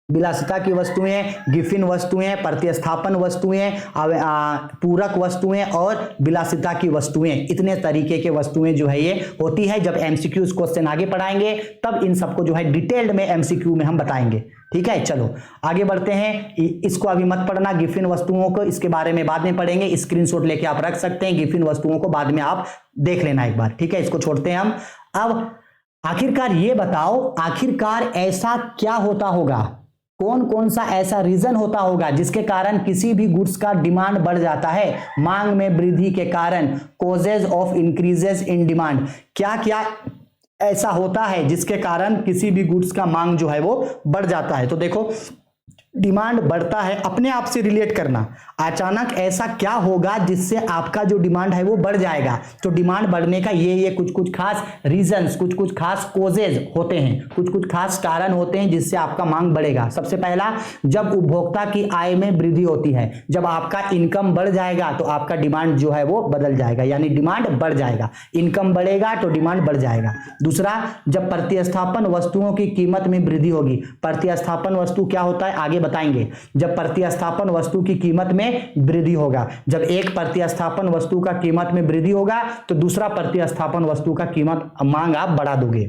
विलासिता की वस्तुएं, गिफिन वस्तुएं, प्रतिस्थापन वस्तुएं, पूरक वस्तुएं और विलासिता की वस्तुएं, इतने तरीके के वस्तुएं जो है ये होती है। जब एमसीक्यू क्वेश्चन आगे पढ़ाएंगे तब इन सबको जो है डिटेल्ड में एमसीक्यू में हम बताएंगे, ठीक है। चलो आगे बढ़ते हैं, इसको अभी मत पढ़ना, गिफिन वस्तुओं को इसके बारे में बाद में पढ़ेंगे, स्क्रीनशॉट लेके आप रख सकते हैं, गिफिन वस्तुओं को बाद में आप देख लेना एक बार, ठीक है। इसको छोड़ते हैं हम। अब आखिरकार ये बताओ, आखिरकार ऐसा क्या होता होगा, कौन कौन सा ऐसा रीजन होता होगा जिसके कारण किसी भी गुड्स का डिमांड बढ़ जाता है, मांग में वृद्धि के कारण, causes of increases in demand, क्या क्या ऐसा होता है जिसके कारण किसी भी गुड्स का मांग जो है वो बढ़ जाता है। तो देखो, डिमांड बढ़ता है, अपने आप से रिलेट करना, अचानक ऐसा क्या होगा जिससे आपका जो डिमांड है वो बढ़ जाएगा। तो डिमांड बढ़ने का ये कुछ कुछ खास रीजंस, कुछ कुछ खास कोजेज होते हैं, कुछ कुछ खास कारण होते हैं जिससे आपका मांग बढ़ेगा। सबसे पहला, जब उपभोक्ता की आय में वृद्धि होती है, जब आपका इनकम बढ़ जाएगा तो आपका डिमांड जो है वो बदल जाएगा, यानी डिमांड बढ़ जाएगा, इनकम बढ़ेगा तो डिमांड बढ़ जाएगा। दूसरा, जब प्रतिस्थापन वस्तुओं की कीमत में वृद्धि होगी, प्रतिस्थापन वस्तु क्या होता है आगे बताएंगे। जब प्रतिस्थापन वस्तु की कीमत में वृद्धि होगा, जब एक प्रतिस्थापन वस्तु का कीमत में वृद्धि होगा तो दूसरा प्रतिस्थापन वस्तु का कीमत मांग आप बढ़ा दोगे।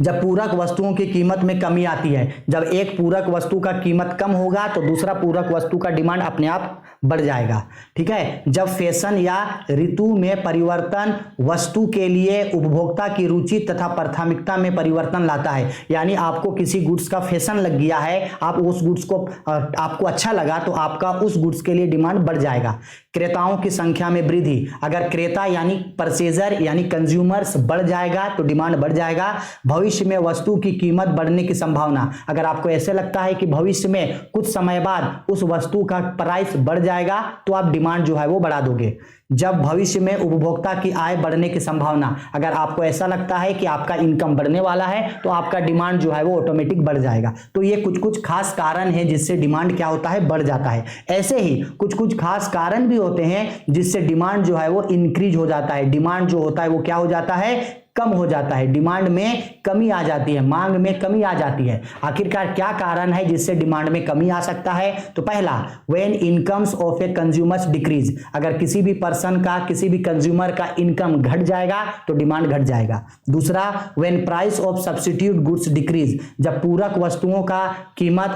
जब पूरक वस्तुओं की कीमत में कमी आती है, जब एक पूरक वस्तु का कीमत कम होगा तो दूसरा पूरक वस्तु का डिमांड अपने आप बढ़ जाएगा, ठीक है। जब फैशन या ऋतु में परिवर्तन वस्तु के लिए उपभोक्ता की रुचि तथा प्राथमिकता में परिवर्तन लाता है, यानी आपको किसी गुड्स का फैशन लग गया है, आप उस गुड्स को आपको अच्छा लगा तो आपका उस गुड्स के लिए डिमांड बढ़ जाएगा। क्रेताओं की संख्या में वृद्धि, अगर क्रेता यानी परचेजर यानी कंज्यूमर्स बढ़ जाएगा तो डिमांड बढ़ जाएगा। भविष्य में वस्तु की कीमत बढ़ने की संभावना, अगर आपको ऐसे लगता है कि भविष्य में कुछ समय बाद उस वस्तु का प्राइस बढ़ जाएगा तो आप डिमांड जो है वो बढ़ा दोगे। जब भविष्य में उपभोक्ता की आय बढ़ने की संभावना, अगर आपको ऐसा लगता है कि आपका इनकम बढ़ने वाला है तो आपका डिमांड जो है वो ऑटोमेटिक बढ़ जाएगा। तो ये कुछ कुछ खास कारण है जिससे डिमांड क्या होता है, बढ़ जाता है। ऐसे ही कुछ कुछ खास कारण भी होते हैं जिससे डिमांड जो है वो इंक्रीज हो जाता है, डिमांड जो होता है वो क्या हो जाता है, कम हो जाता है, डिमांड में कमी आ जाती है, मांग में कमी आ जाती है। आखिरकार क्या कारण है जिससे डिमांड में कमी आ सकता है? तो पहला, when incomes of A consumers decrease, अगर किसी भी पर्सन का, किसी भी कंज्यूमर का इनकम घट जाएगा तो डिमांड घट जाएगा। दूसरा, when price of substitute goods decrease, जब पूरक वस्तुओं का कीमत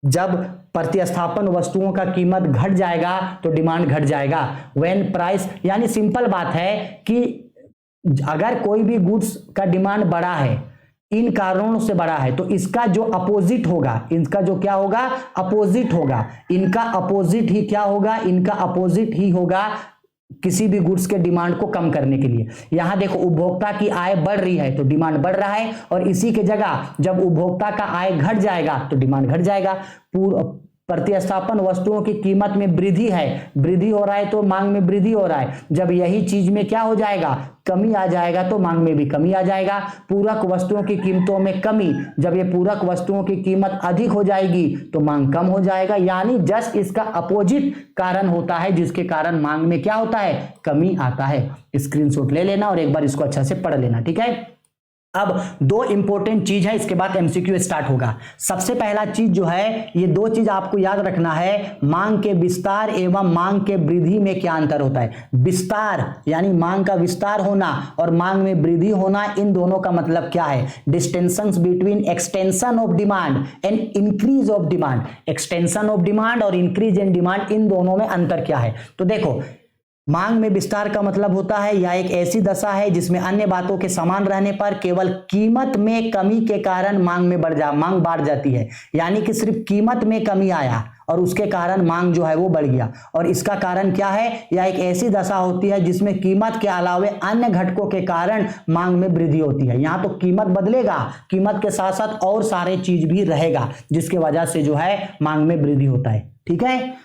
जब प्रतिस्थापन वस्तुओं का कीमत घट जाएगा तो डिमांड घट जाएगा। व्हेन प्राइस, यानी सिंपल बात है कि अगर कोई भी गुड्स का डिमांड बढ़ा है, इन कारणों से बढ़ा है, तो इसका जो अपोजिट होगा, इनका जो क्या होगा, अपोजिट होगा, इनका अपोजिट ही क्या होगा, इनका अपोजिट ही होगा किसी भी गुड्स के डिमांड को कम करने के लिए। यहां देखो, उपभोक्ता की आय बढ़ रही है तो डिमांड बढ़ रहा है, और इसी के जगह जब उपभोक्ता का आय घट जाएगा तो डिमांड घट जाएगा। प्रतिस्थापन वस्तुओं की कीमत में वृद्धि है, वृद्धि हो रहा है तो मांग में वृद्धि हो रहा है। जब यही चीज में क्या हो जाएगा, कमी आ जाएगा तो मांग में भी कमी आ जाएगा। पूरक वस्तुओं की कीमतों में कमी, जब ये पूरक वस्तुओं की कीमत अधिक हो जाएगी तो मांग कम हो जाएगा। यानी जस्ट इसका अपोजिट कारण होता है जिसके कारण मांग में क्या होता है, कमी आता है। स्क्रीनशॉट ले लेना और एक बार इसको अच्छा से पढ़ लेना, ठीक है। अब दो इंपॉर्टेंट चीज है, इसके बाद एमसीक्यू स्टार्ट होगा। सबसे पहला चीज जो है, ये दो चीज आपको याद रखना है, मांग के विस्तार एवं मांग के वृद्धि में क्या अंतर होता है। विस्तार यानी मांग का विस्तार होना और मांग में वृद्धि होना, इन दोनों का मतलब क्या है। Distension between extension of demand and increase of demand, extension of demand और इंक्रीज इन डिमांड, इन दोनों में अंतर क्या है। तो देखो, मांग में विस्तार का मतलब होता है या एक ऐसी दशा है जिसमें अन्य बातों के समान रहने पर केवल कीमत में कमी के कारण मांग बढ़ जाती है। यानी कि सिर्फ कीमत में कमी आया और उसके कारण मांग जो है वो बढ़ गया, और इसका कारण क्या है, या एक ऐसी दशा होती है जिसमें कीमत के अलावे अन्य घटकों के कारण मांग में वृद्धि होती है। यहां तो कीमत बदलेगा, कीमत के साथ साथ और सारे चीज भी रहेगा जिसकी वजह से जो है मांग में वृद्धि होता है, ठीक है।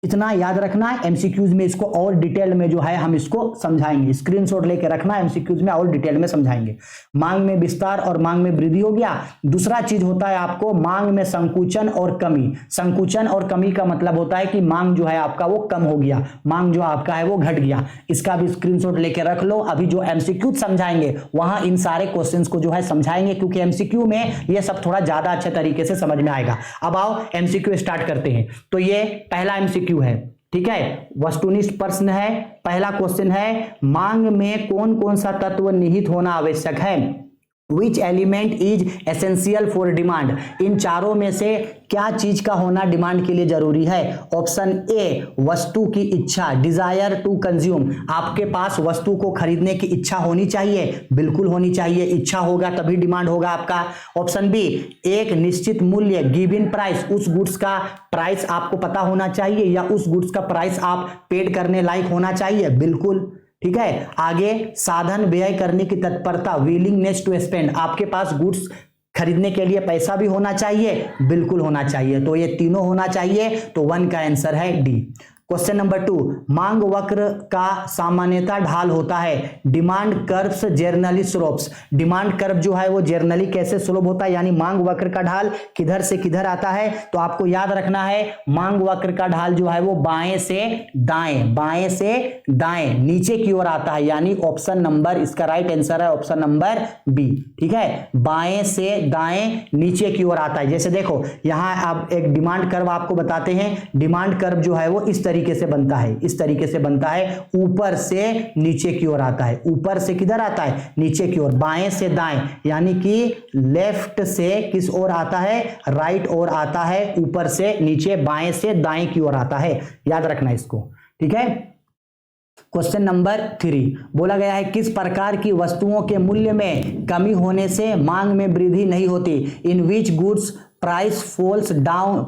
इतना याद रखना, एमसीक्यूज में इसको और डिटेल में जो है हम इसको समझाएंगे। स्क्रीनशॉट लेके रखना, एमसीक्यूज में और डिटेल में समझाएंगे। मांग में विस्तार और मांग में वृद्धि हो गया। दूसरा चीज होता है आपको मांग में संकुचन और कमी। संकुचन और कमी का मतलब होता है कि मांग जो है आपका वो कम हो गया, मांग जो आपका है वो घट गया। इसका भी स्क्रीनशॉट लेके रख लो। अभी जो एमसीक्यू समझाएंगे वहां इन सारे क्वेश्चंस को जो है समझाएंगे, क्योंकि एमसीक्यू में ये सब थोड़ा ज्यादा अच्छे तरीके से समझ में आएगा। अब आओ एमसीक्यू स्टार्ट करते हैं। तो ये पहला एमसीक्यू है, ठीक है, वस्तुनिष्ठ प्रश्न है। पहला क्वेश्चन है, मांग में कौन कौन सा तत्व निहित होना आवश्यक है। Which element is essential for demand? इन चारों में से क्या चीज का होना डिमांड के लिए जरूरी है। ऑप्शन ए, वस्तु की इच्छा, डिजायर टू कंज्यूम। आपके पास वस्तु को खरीदने की इच्छा होनी चाहिए, बिल्कुल होनी चाहिए, इच्छा होगा तभी डिमांड होगा आपका। ऑप्शन बी, एक निश्चित मूल्य, गिवन प्राइस, उस गुड्स का प्राइस आपको पता होना चाहिए या उस गुड्स का प्राइस आप पेड करने लायक होना चाहिए, बिल्कुल, ठीक है। आगे, साधन व्यय करने की तत्परता, विलिंगनेस टू स्पेंड, आपके पास गुड्स खरीदने के लिए पैसा भी होना चाहिए, बिल्कुल होना चाहिए। तो ये तीनों होना चाहिए, तो 1 का आंसर है डी। क्वेश्चन नंबर 2, मांग वक्र का सामान्यता ढाल होता है। Demand curves generally slopes, demand curve जो है वो जर्नली कैसे स्लोप होता है, यानी मांग वक्र का ढाल किधर से किधर आता है। तो आपको याद रखना है, मांग वक्र का ढाल जो है वो बाएं से दाएं, बाएं से दाएं नीचे की ओर आता है, यानी ऑप्शन नंबर, इसका राइट आंसर है ऑप्शन नंबर बी, ठीक है। बाएं से दाएं नीचे की ओर आता है। जैसे देखो, यहां आप एक डिमांड कर्व आपको बताते हैं। डिमांड कर्व जो है वो इस तरीके से बनता है, इस तरीके से बनता है, ऊपर से नीचे की ओर आता है। ऊपर से किधर आता है, नीचे की ओर, बाएं से दाएं, यानी कि लेफ्ट से किस ओर आता है, राइट ओर आता है, ऊपर से नीचे, बाएं से दाएं की ओर आता है। याद रखना इसको, ठीक है। क्वेश्चन नंबर 3 बोला गया है, किस प्रकार की वस्तुओं के मूल्य में कमी होने से मांग में वृद्धि नहीं होती। In which goods price falls down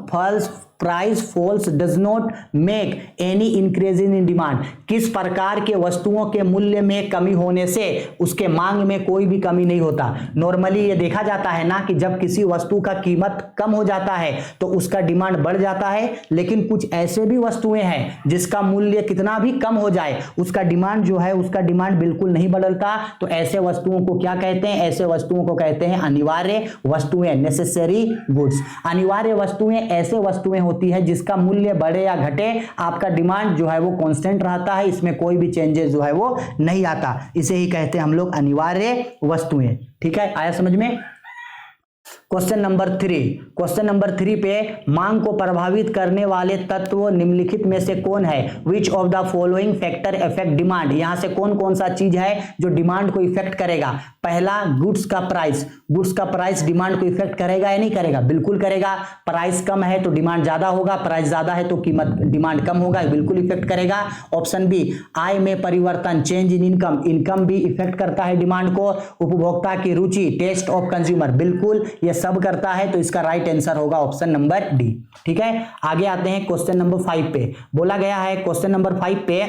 price falls does not make any increase in demand. किस प्रकार के वस्तुओं के मूल्य में कमी होने से उसके मांग में कोई भी कमी नहीं होता। नॉर्मली ये देखा जाता है ना कि जब किसी वस्तु का कीमत कम हो जाता है तो उसका डिमांड बढ़ जाता है, लेकिन कुछ ऐसे भी वस्तुएं हैं जिसका मूल्य कितना भी कम हो जाए उसका डिमांड जो है, उसका डिमांड बिल्कुल नहीं बदलता। तो ऐसे वस्तुओं को क्या कहते हैं, ऐसे वस्तुओं को कहते हैं अनिवार्य वस्तुएं, नेसेसरी गुड्स। अनिवार्य वस्तुएं ऐसे वस्तुएं होती है जिसका मूल्य बढ़े या घटे आपका डिमांड जो है वो कांस्टेंट रहता है, इसमें कोई भी चेंजेस जो है वो नहीं आता। इसे ही कहते हैं हम लोग अनिवार्य वस्तुएं। ठीक है, आया समझ में। क्वेश्चन नंबर 3 पे मांग को प्रभावित करने वाले तत्व निम्नलिखित में से कौन है? Which of the following factor affect demand. यहां से कौन कौन सा चीज है जो डिमांड को इफेक्ट करेगा? पहला, गुड्स का प्राइस डिमांड को इफेक्ट करेगा या नहीं करेगा? बिल्कुल करेगा। प्राइस कम है तो डिमांड ज्यादा होगा, प्राइस ज्यादा है तो कीमत डिमांड कम होगा, बिल्कुल इफेक्ट करेगा। ऑप्शन बी, आय में परिवर्तन, चेंज इन इनकम भी इफेक्ट करता है डिमांड को। उपभोक्ता की रुचि, टेस्ट ऑफ कंज्यूमर, बिल्कुल ये सब करता है, तो इसका राइट आंसर होगा ऑप्शन नंबर डी। ठीक है, आगे आते हैं क्वेश्चन नंबर 5 पे। बोला गया है क्वेश्चन नंबर 5 पे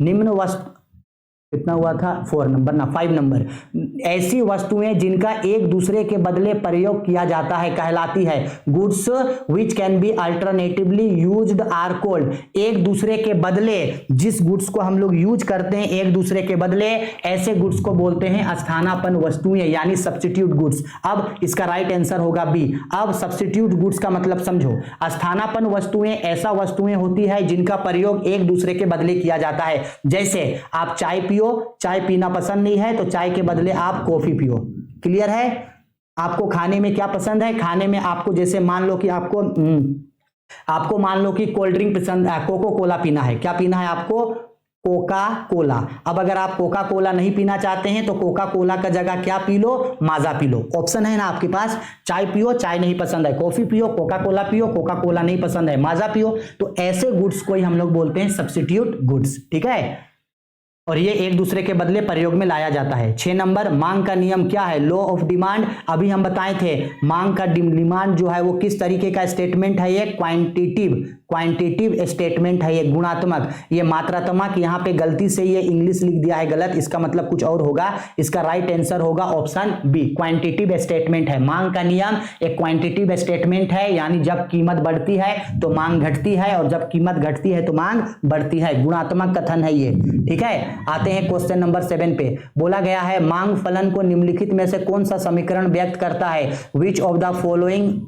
निम्न वस्तु, कितना हुआ था? 4 नंबर ना 5 नंबर। ऐसी वस्तुएं जिनका एक दूसरे के बदले प्रयोग किया जाता है कहलाती है goods which can be alternatively used are called. एक दूसरे के बदले, जिस गुड्स को हम लोग यूज करते हैं एक दूसरे के बदले, ऐसे गुड्स को बोलते हैं स्थानापन्न वस्तुएं यानी सब्स्टिट्यूट गुड्स। अब इसका राइट आंसर होगा बी। अब सब्स्टिट्यूट गुड्स का मतलब समझो। स्थानापन्न वस्तुएं ऐसा वस्तुएं होती है जिनका प्रयोग एक दूसरे के बदले किया जाता है। जैसे आप चाय पियो, चाय पीना पसंद नहीं है तो चाय के बदले आप कॉफी पियो। क्लियर है? आपको खाने में क्या पसंद है? खाने में आपको जैसे मान लो कि आपको मान लो कि कोल्ड ड्रिंक पसंद है, कोको कोला पीना है। क्या पीना है आपको? Coca Cola. अब अगर आप कोका कोला नहीं पीना चाहते हैं तो कोका कोला का जगह क्या पी लो? माजा पी लो। ऑप्शन है ना आपके पास, चाय पियो, चाय नहीं पसंद है, कॉफी पियो, कोका कोला पियो, कोका कोला नहीं पसंद है, माजा पियो। तो ऐसे गुड्स को ही हम लोग बोलते हैं सब्स्टिट्यूट गुड्स। ठीक है, और ये एक दूसरे के बदले प्रयोग में लाया जाता है। 6 नंबर, मांग का नियम क्या है? Law of demand. अभी हम बताए थे मांग का डिमांड जो है वो किस तरीके का स्टेटमेंट है? ये क्वांटिटिव स्टेटमेंट है, ये गुणात्मक। ये मात्रात्मक, यहाँ पे गलती से ये इंग्लिश लिख दिया है गलत, इसका मतलब कुछ और होगा। इसका राइट आंसर होगा ऑप्शन बी, क्वांटिटिव स्टेटमेंट है। मांग का नियम एक क्वांटिटिव स्टेटमेंट है, यानी जब कीमत बढ़ती है तो मांग घटती है और जब कीमत घटती है तो मांग बढ़ती है। गुणात्मक कथन है ये। ठीक है, आते हैं क्वेश्चन नंबर 7 पे। बोला गया है मांग फलन को निम्नलिखित में से कौन सा समीकरण व्यक्त करता है? Which of the following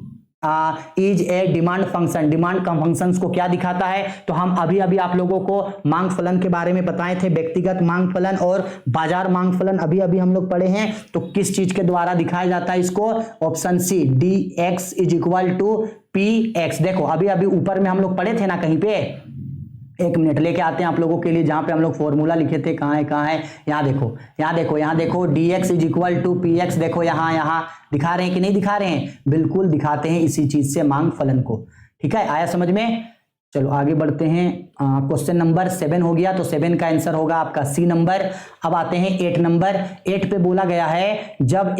is A demand function. Demand का फंक्शंस को क्या दिखाता है? तो हम अभी अभी आप लोगों को मांग फलन के बारे में बताए थे, व्यक्तिगत मांग फलन और बाजार मांग फलन अभी अभी हम लोग पढ़े हैं। तो किस चीज के द्वारा दिखाया जाता है इसको? Option C, D X is equal to P X. देखो अभी अभी ऊपर में हम लोग पढ़े थे ना कहीं पे, एक मिनट लेके आते हैं आप लोगों के लिए, जहां पे हम लोग फॉर्मूला लिखे थे। कहाँ है? यहाँ देखो dx is equal to P X. देखो यहाँ दिखा रहे हैं कि नहीं दिखा रहे हैं? बिल्कुल दिखाते हैं इसी चीज से मांग फलन को। ठीक है, आया समझ में? चलो आगे बढ़ते हैं। क्वेश्चन नंबर 7 हो गया, तो 7 का आंसर होगा आपका सी नंबर। अब आते हैं 8 नंबर। 8 पे बोला गया है जब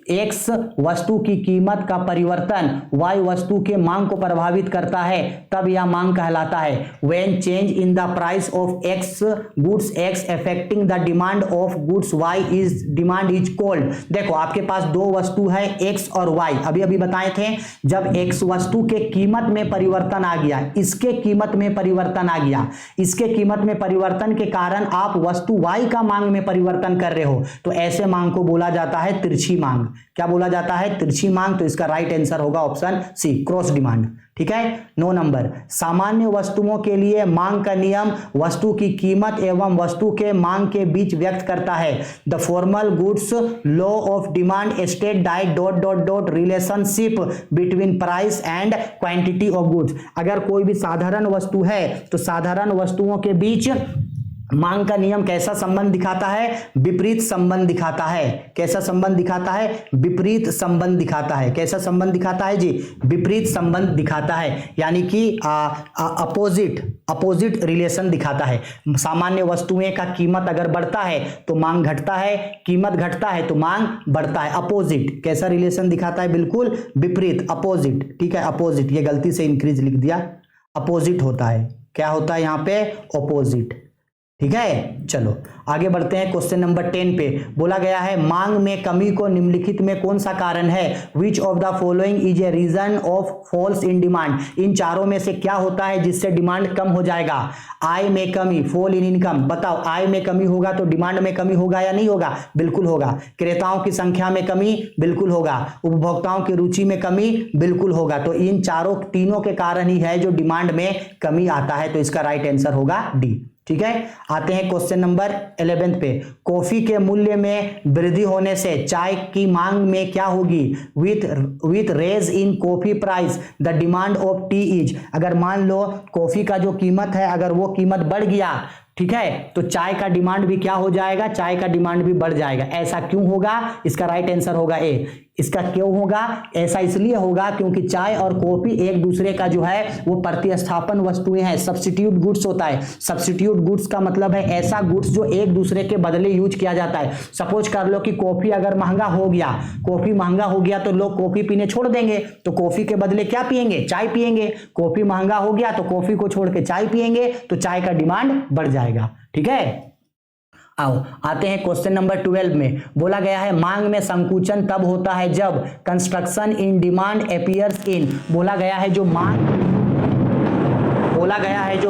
एक्स वस्तु की कीमत का परिवर्तन वाई वस्तु के मांग को प्रभावित करता है तब यह मांग कहलाता है। When change in the price of X goods X affecting the demand of goods Y is demand is called. देखो आपके पास दो वस्तु है एक्स और वाई, अभी अभी बताए थे। जब एक्स वस्तु के कीमत में परिवर्तन आ गया, इसके कीमत में परिवर्तन आ गया, इसके कीमत में परिवर्तन के कारण आप वस्तु वाई का मांग में परिवर्तन कर रहे हो, तो ऐसे मांग को बोला जाता है तिरछी मांग। क्या बोला जाता है? तिरछी मांग। तो इसका राइट आंसर होगा ऑप्शन सी, क्रॉस डिमांड। ठीक है, 9 नंबर, सामान्य वस्तुओं के लिए मांग का नियम वस्तु की कीमत एवं वस्तु के मांग के बीच व्यक्त करता है। The formal goods law of demand state that ... relationship between price and quantity of goods. अगर कोई भी साधारण वस्तु है तो साधारण वस्तुओं के बीच मांग का नियम कैसा संबंध दिखाता है? विपरीत संबंध दिखाता है। कैसा संबंध दिखाता है? विपरीत संबंध दिखाता है। कैसा संबंध दिखाता है जी? विपरीत संबंध दिखाता है, यानी कि अपोजिट रिलेशन दिखाता है। सामान्य वस्तुएं का कीमत अगर बढ़ता है तो मांग घटता है, कीमत घटता है तो मांग बढ़ता है। अपोजिट कैसा रिलेशन दिखाता है? बिल्कुल विपरीत, अपोजिट। ठीक है, अपोजिट, ये गलती से इंक्रीज लिख दिया, अपोजिट होता है। क्या होता है यहाँ पे? अपोजिट। ठीक है, चलो आगे बढ़ते हैं क्वेश्चन नंबर 10 पे। बोला गया है मांग में कमी को निम्नलिखित में कौन सा कारण है? Which of the following is a reason of falls in demand. इन चारों में से क्या होता है जिससे डिमांड कम हो जाएगा? आय में कमी, फॉल इन इनकम। बताओ, आय में कमी होगा तो डिमांड में कमी होगा या नहीं होगा? बिल्कुल होगा। क्रेताओं की संख्या में कमी, बिल्कुल होगा। उपभोक्ताओं की रुचि में कमी, बिल्कुल होगा। तो इन तीनों के कारण ही है जो डिमांड में कमी आता है। तो इसका राइट आंसर होगा डी। ठीक है, आते हैं क्वेश्चन नंबर 11 पे। कॉफी के मूल्य में वृद्धि होने से चाय की मांग में क्या होगी? With raise in coffee price the demand of tea is. अगर मान लो कॉफी का जो कीमत है अगर वो कीमत बढ़ गया, ठीक है, तो चाय का डिमांड भी क्या हो जाएगा? चाय का डिमांड भी बढ़ जाएगा। ऐसा क्यों होगा? इसका राइट आंसर होगा ए। इसका क्यों होगा? ऐसा इसलिए होगा क्योंकि चाय और कॉफी एक दूसरे का जो है वो प्रतिस्थापन वस्तुएं हैं, सब्स्टिट्यूट गुड्स होता है। सब्स्टिट्यूट गुड्स का मतलब है ऐसा गुड्स जो एक दूसरे के बदले यूज किया जाता है। सपोज कर लो कि कॉफी अगर महंगा हो गया, कॉफी महंगा हो गया तो लोग कॉफी पीने छोड़ देंगे, तो कॉफी के बदले क्या पिएंगे? चाय पिएंगे। कॉफी महंगा हो गया तो कॉफी को छोड़ के चाय पिएंगे, तो चाय का डिमांड बढ़ जाएगा। ठीक है, आओ आते हैं क्वेश्चन नंबर 12 में। बोला गया है मांग में संकुचन तब होता है जब कंस्ट्रक्शन इन डिमांड अपीयर्स इन। बोला गया है जो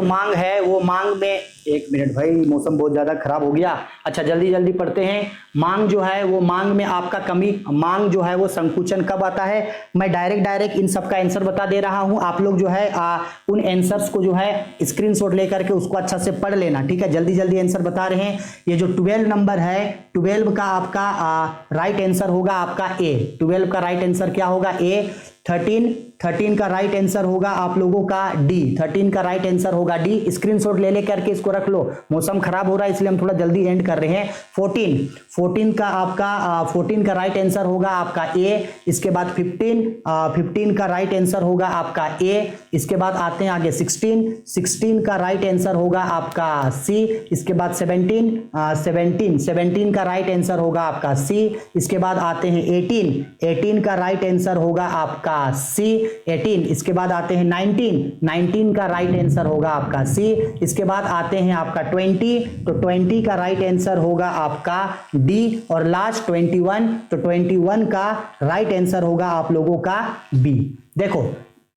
मांग है वो मांग में, एक मिनट भाई मौसम बहुत ज्यादा खराब हो गया। अच्छा जल्दी जल्दी पढ़ते हैं। मांग जो है वो मांग में आपका कमी, मांग जो है वो संकुचन कब आता है? मैं डायरेक्ट इन सब का आंसर बता दे रहा हूं। आप लोग जो है उन आंसर्स को जो है स्क्रीनशॉट लेकर के उसको अच्छा से पढ़ लेना। ठीक है, जल्दी जल्दी आंसर बता रहे हैं। ये जो 12 नंबर है, 12 का आपका राइट आंसर होगा आपका ए। 12 का राइट आंसर क्या होगा? ए। 13 का राइट आंसर होगा आप लोगों का डी। 13 का राइट आंसर होगा डी। स्क्रीनशॉट ले करके इसको रख लो। मौसम खराब हो रहा है इसलिए हम थोड़ा जल्दी एंड कर रहे हैं। 14 का आपका 14 का राइट आंसर होगा आपका ए। इसके बाद 15 का राइट आंसर होगा आपका ए। इसके बाद आते हैं आगे 16 का राइट आंसर होगा आपका सी। इसके बाद 17 का राइट आंसर होगा आपका सी। इसके बाद आते हैं 18 का राइट आंसर होगा आपका सी। 18। इसके बाद आते हैं 19 का राइट आंसर होगा आपका सी। इसके बाद आते हैं आपका 20, तो 20 का राइट आंसर होगा आपका डी। और लास्ट 21, तो 21 का राइट आंसर होगा आप लोगों का बी। देखो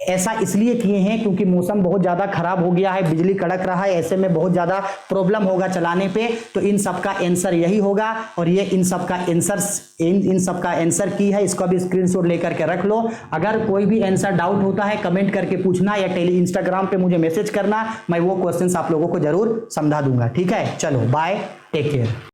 ऐसा इसलिए किए हैं क्योंकि मौसम बहुत ज्यादा खराब हो गया है, बिजली कड़क रहा है, ऐसे में बहुत ज्यादा प्रॉब्लम होगा चलाने पे। तो इन सब का आंसर यही होगा और ये इन सब का आंसर की है। इसको भी स्क्रीनशॉट लेकर के रख लो। अगर कोई भी आंसर डाउट होता है कमेंट करके पूछना या इंस्टाग्राम पे मुझे मैसेज करना, मैं वो क्वेश्चंस आप लोगों को जरूर समझा दूंगा। ठीक है, चलो बाय, टेक केयर।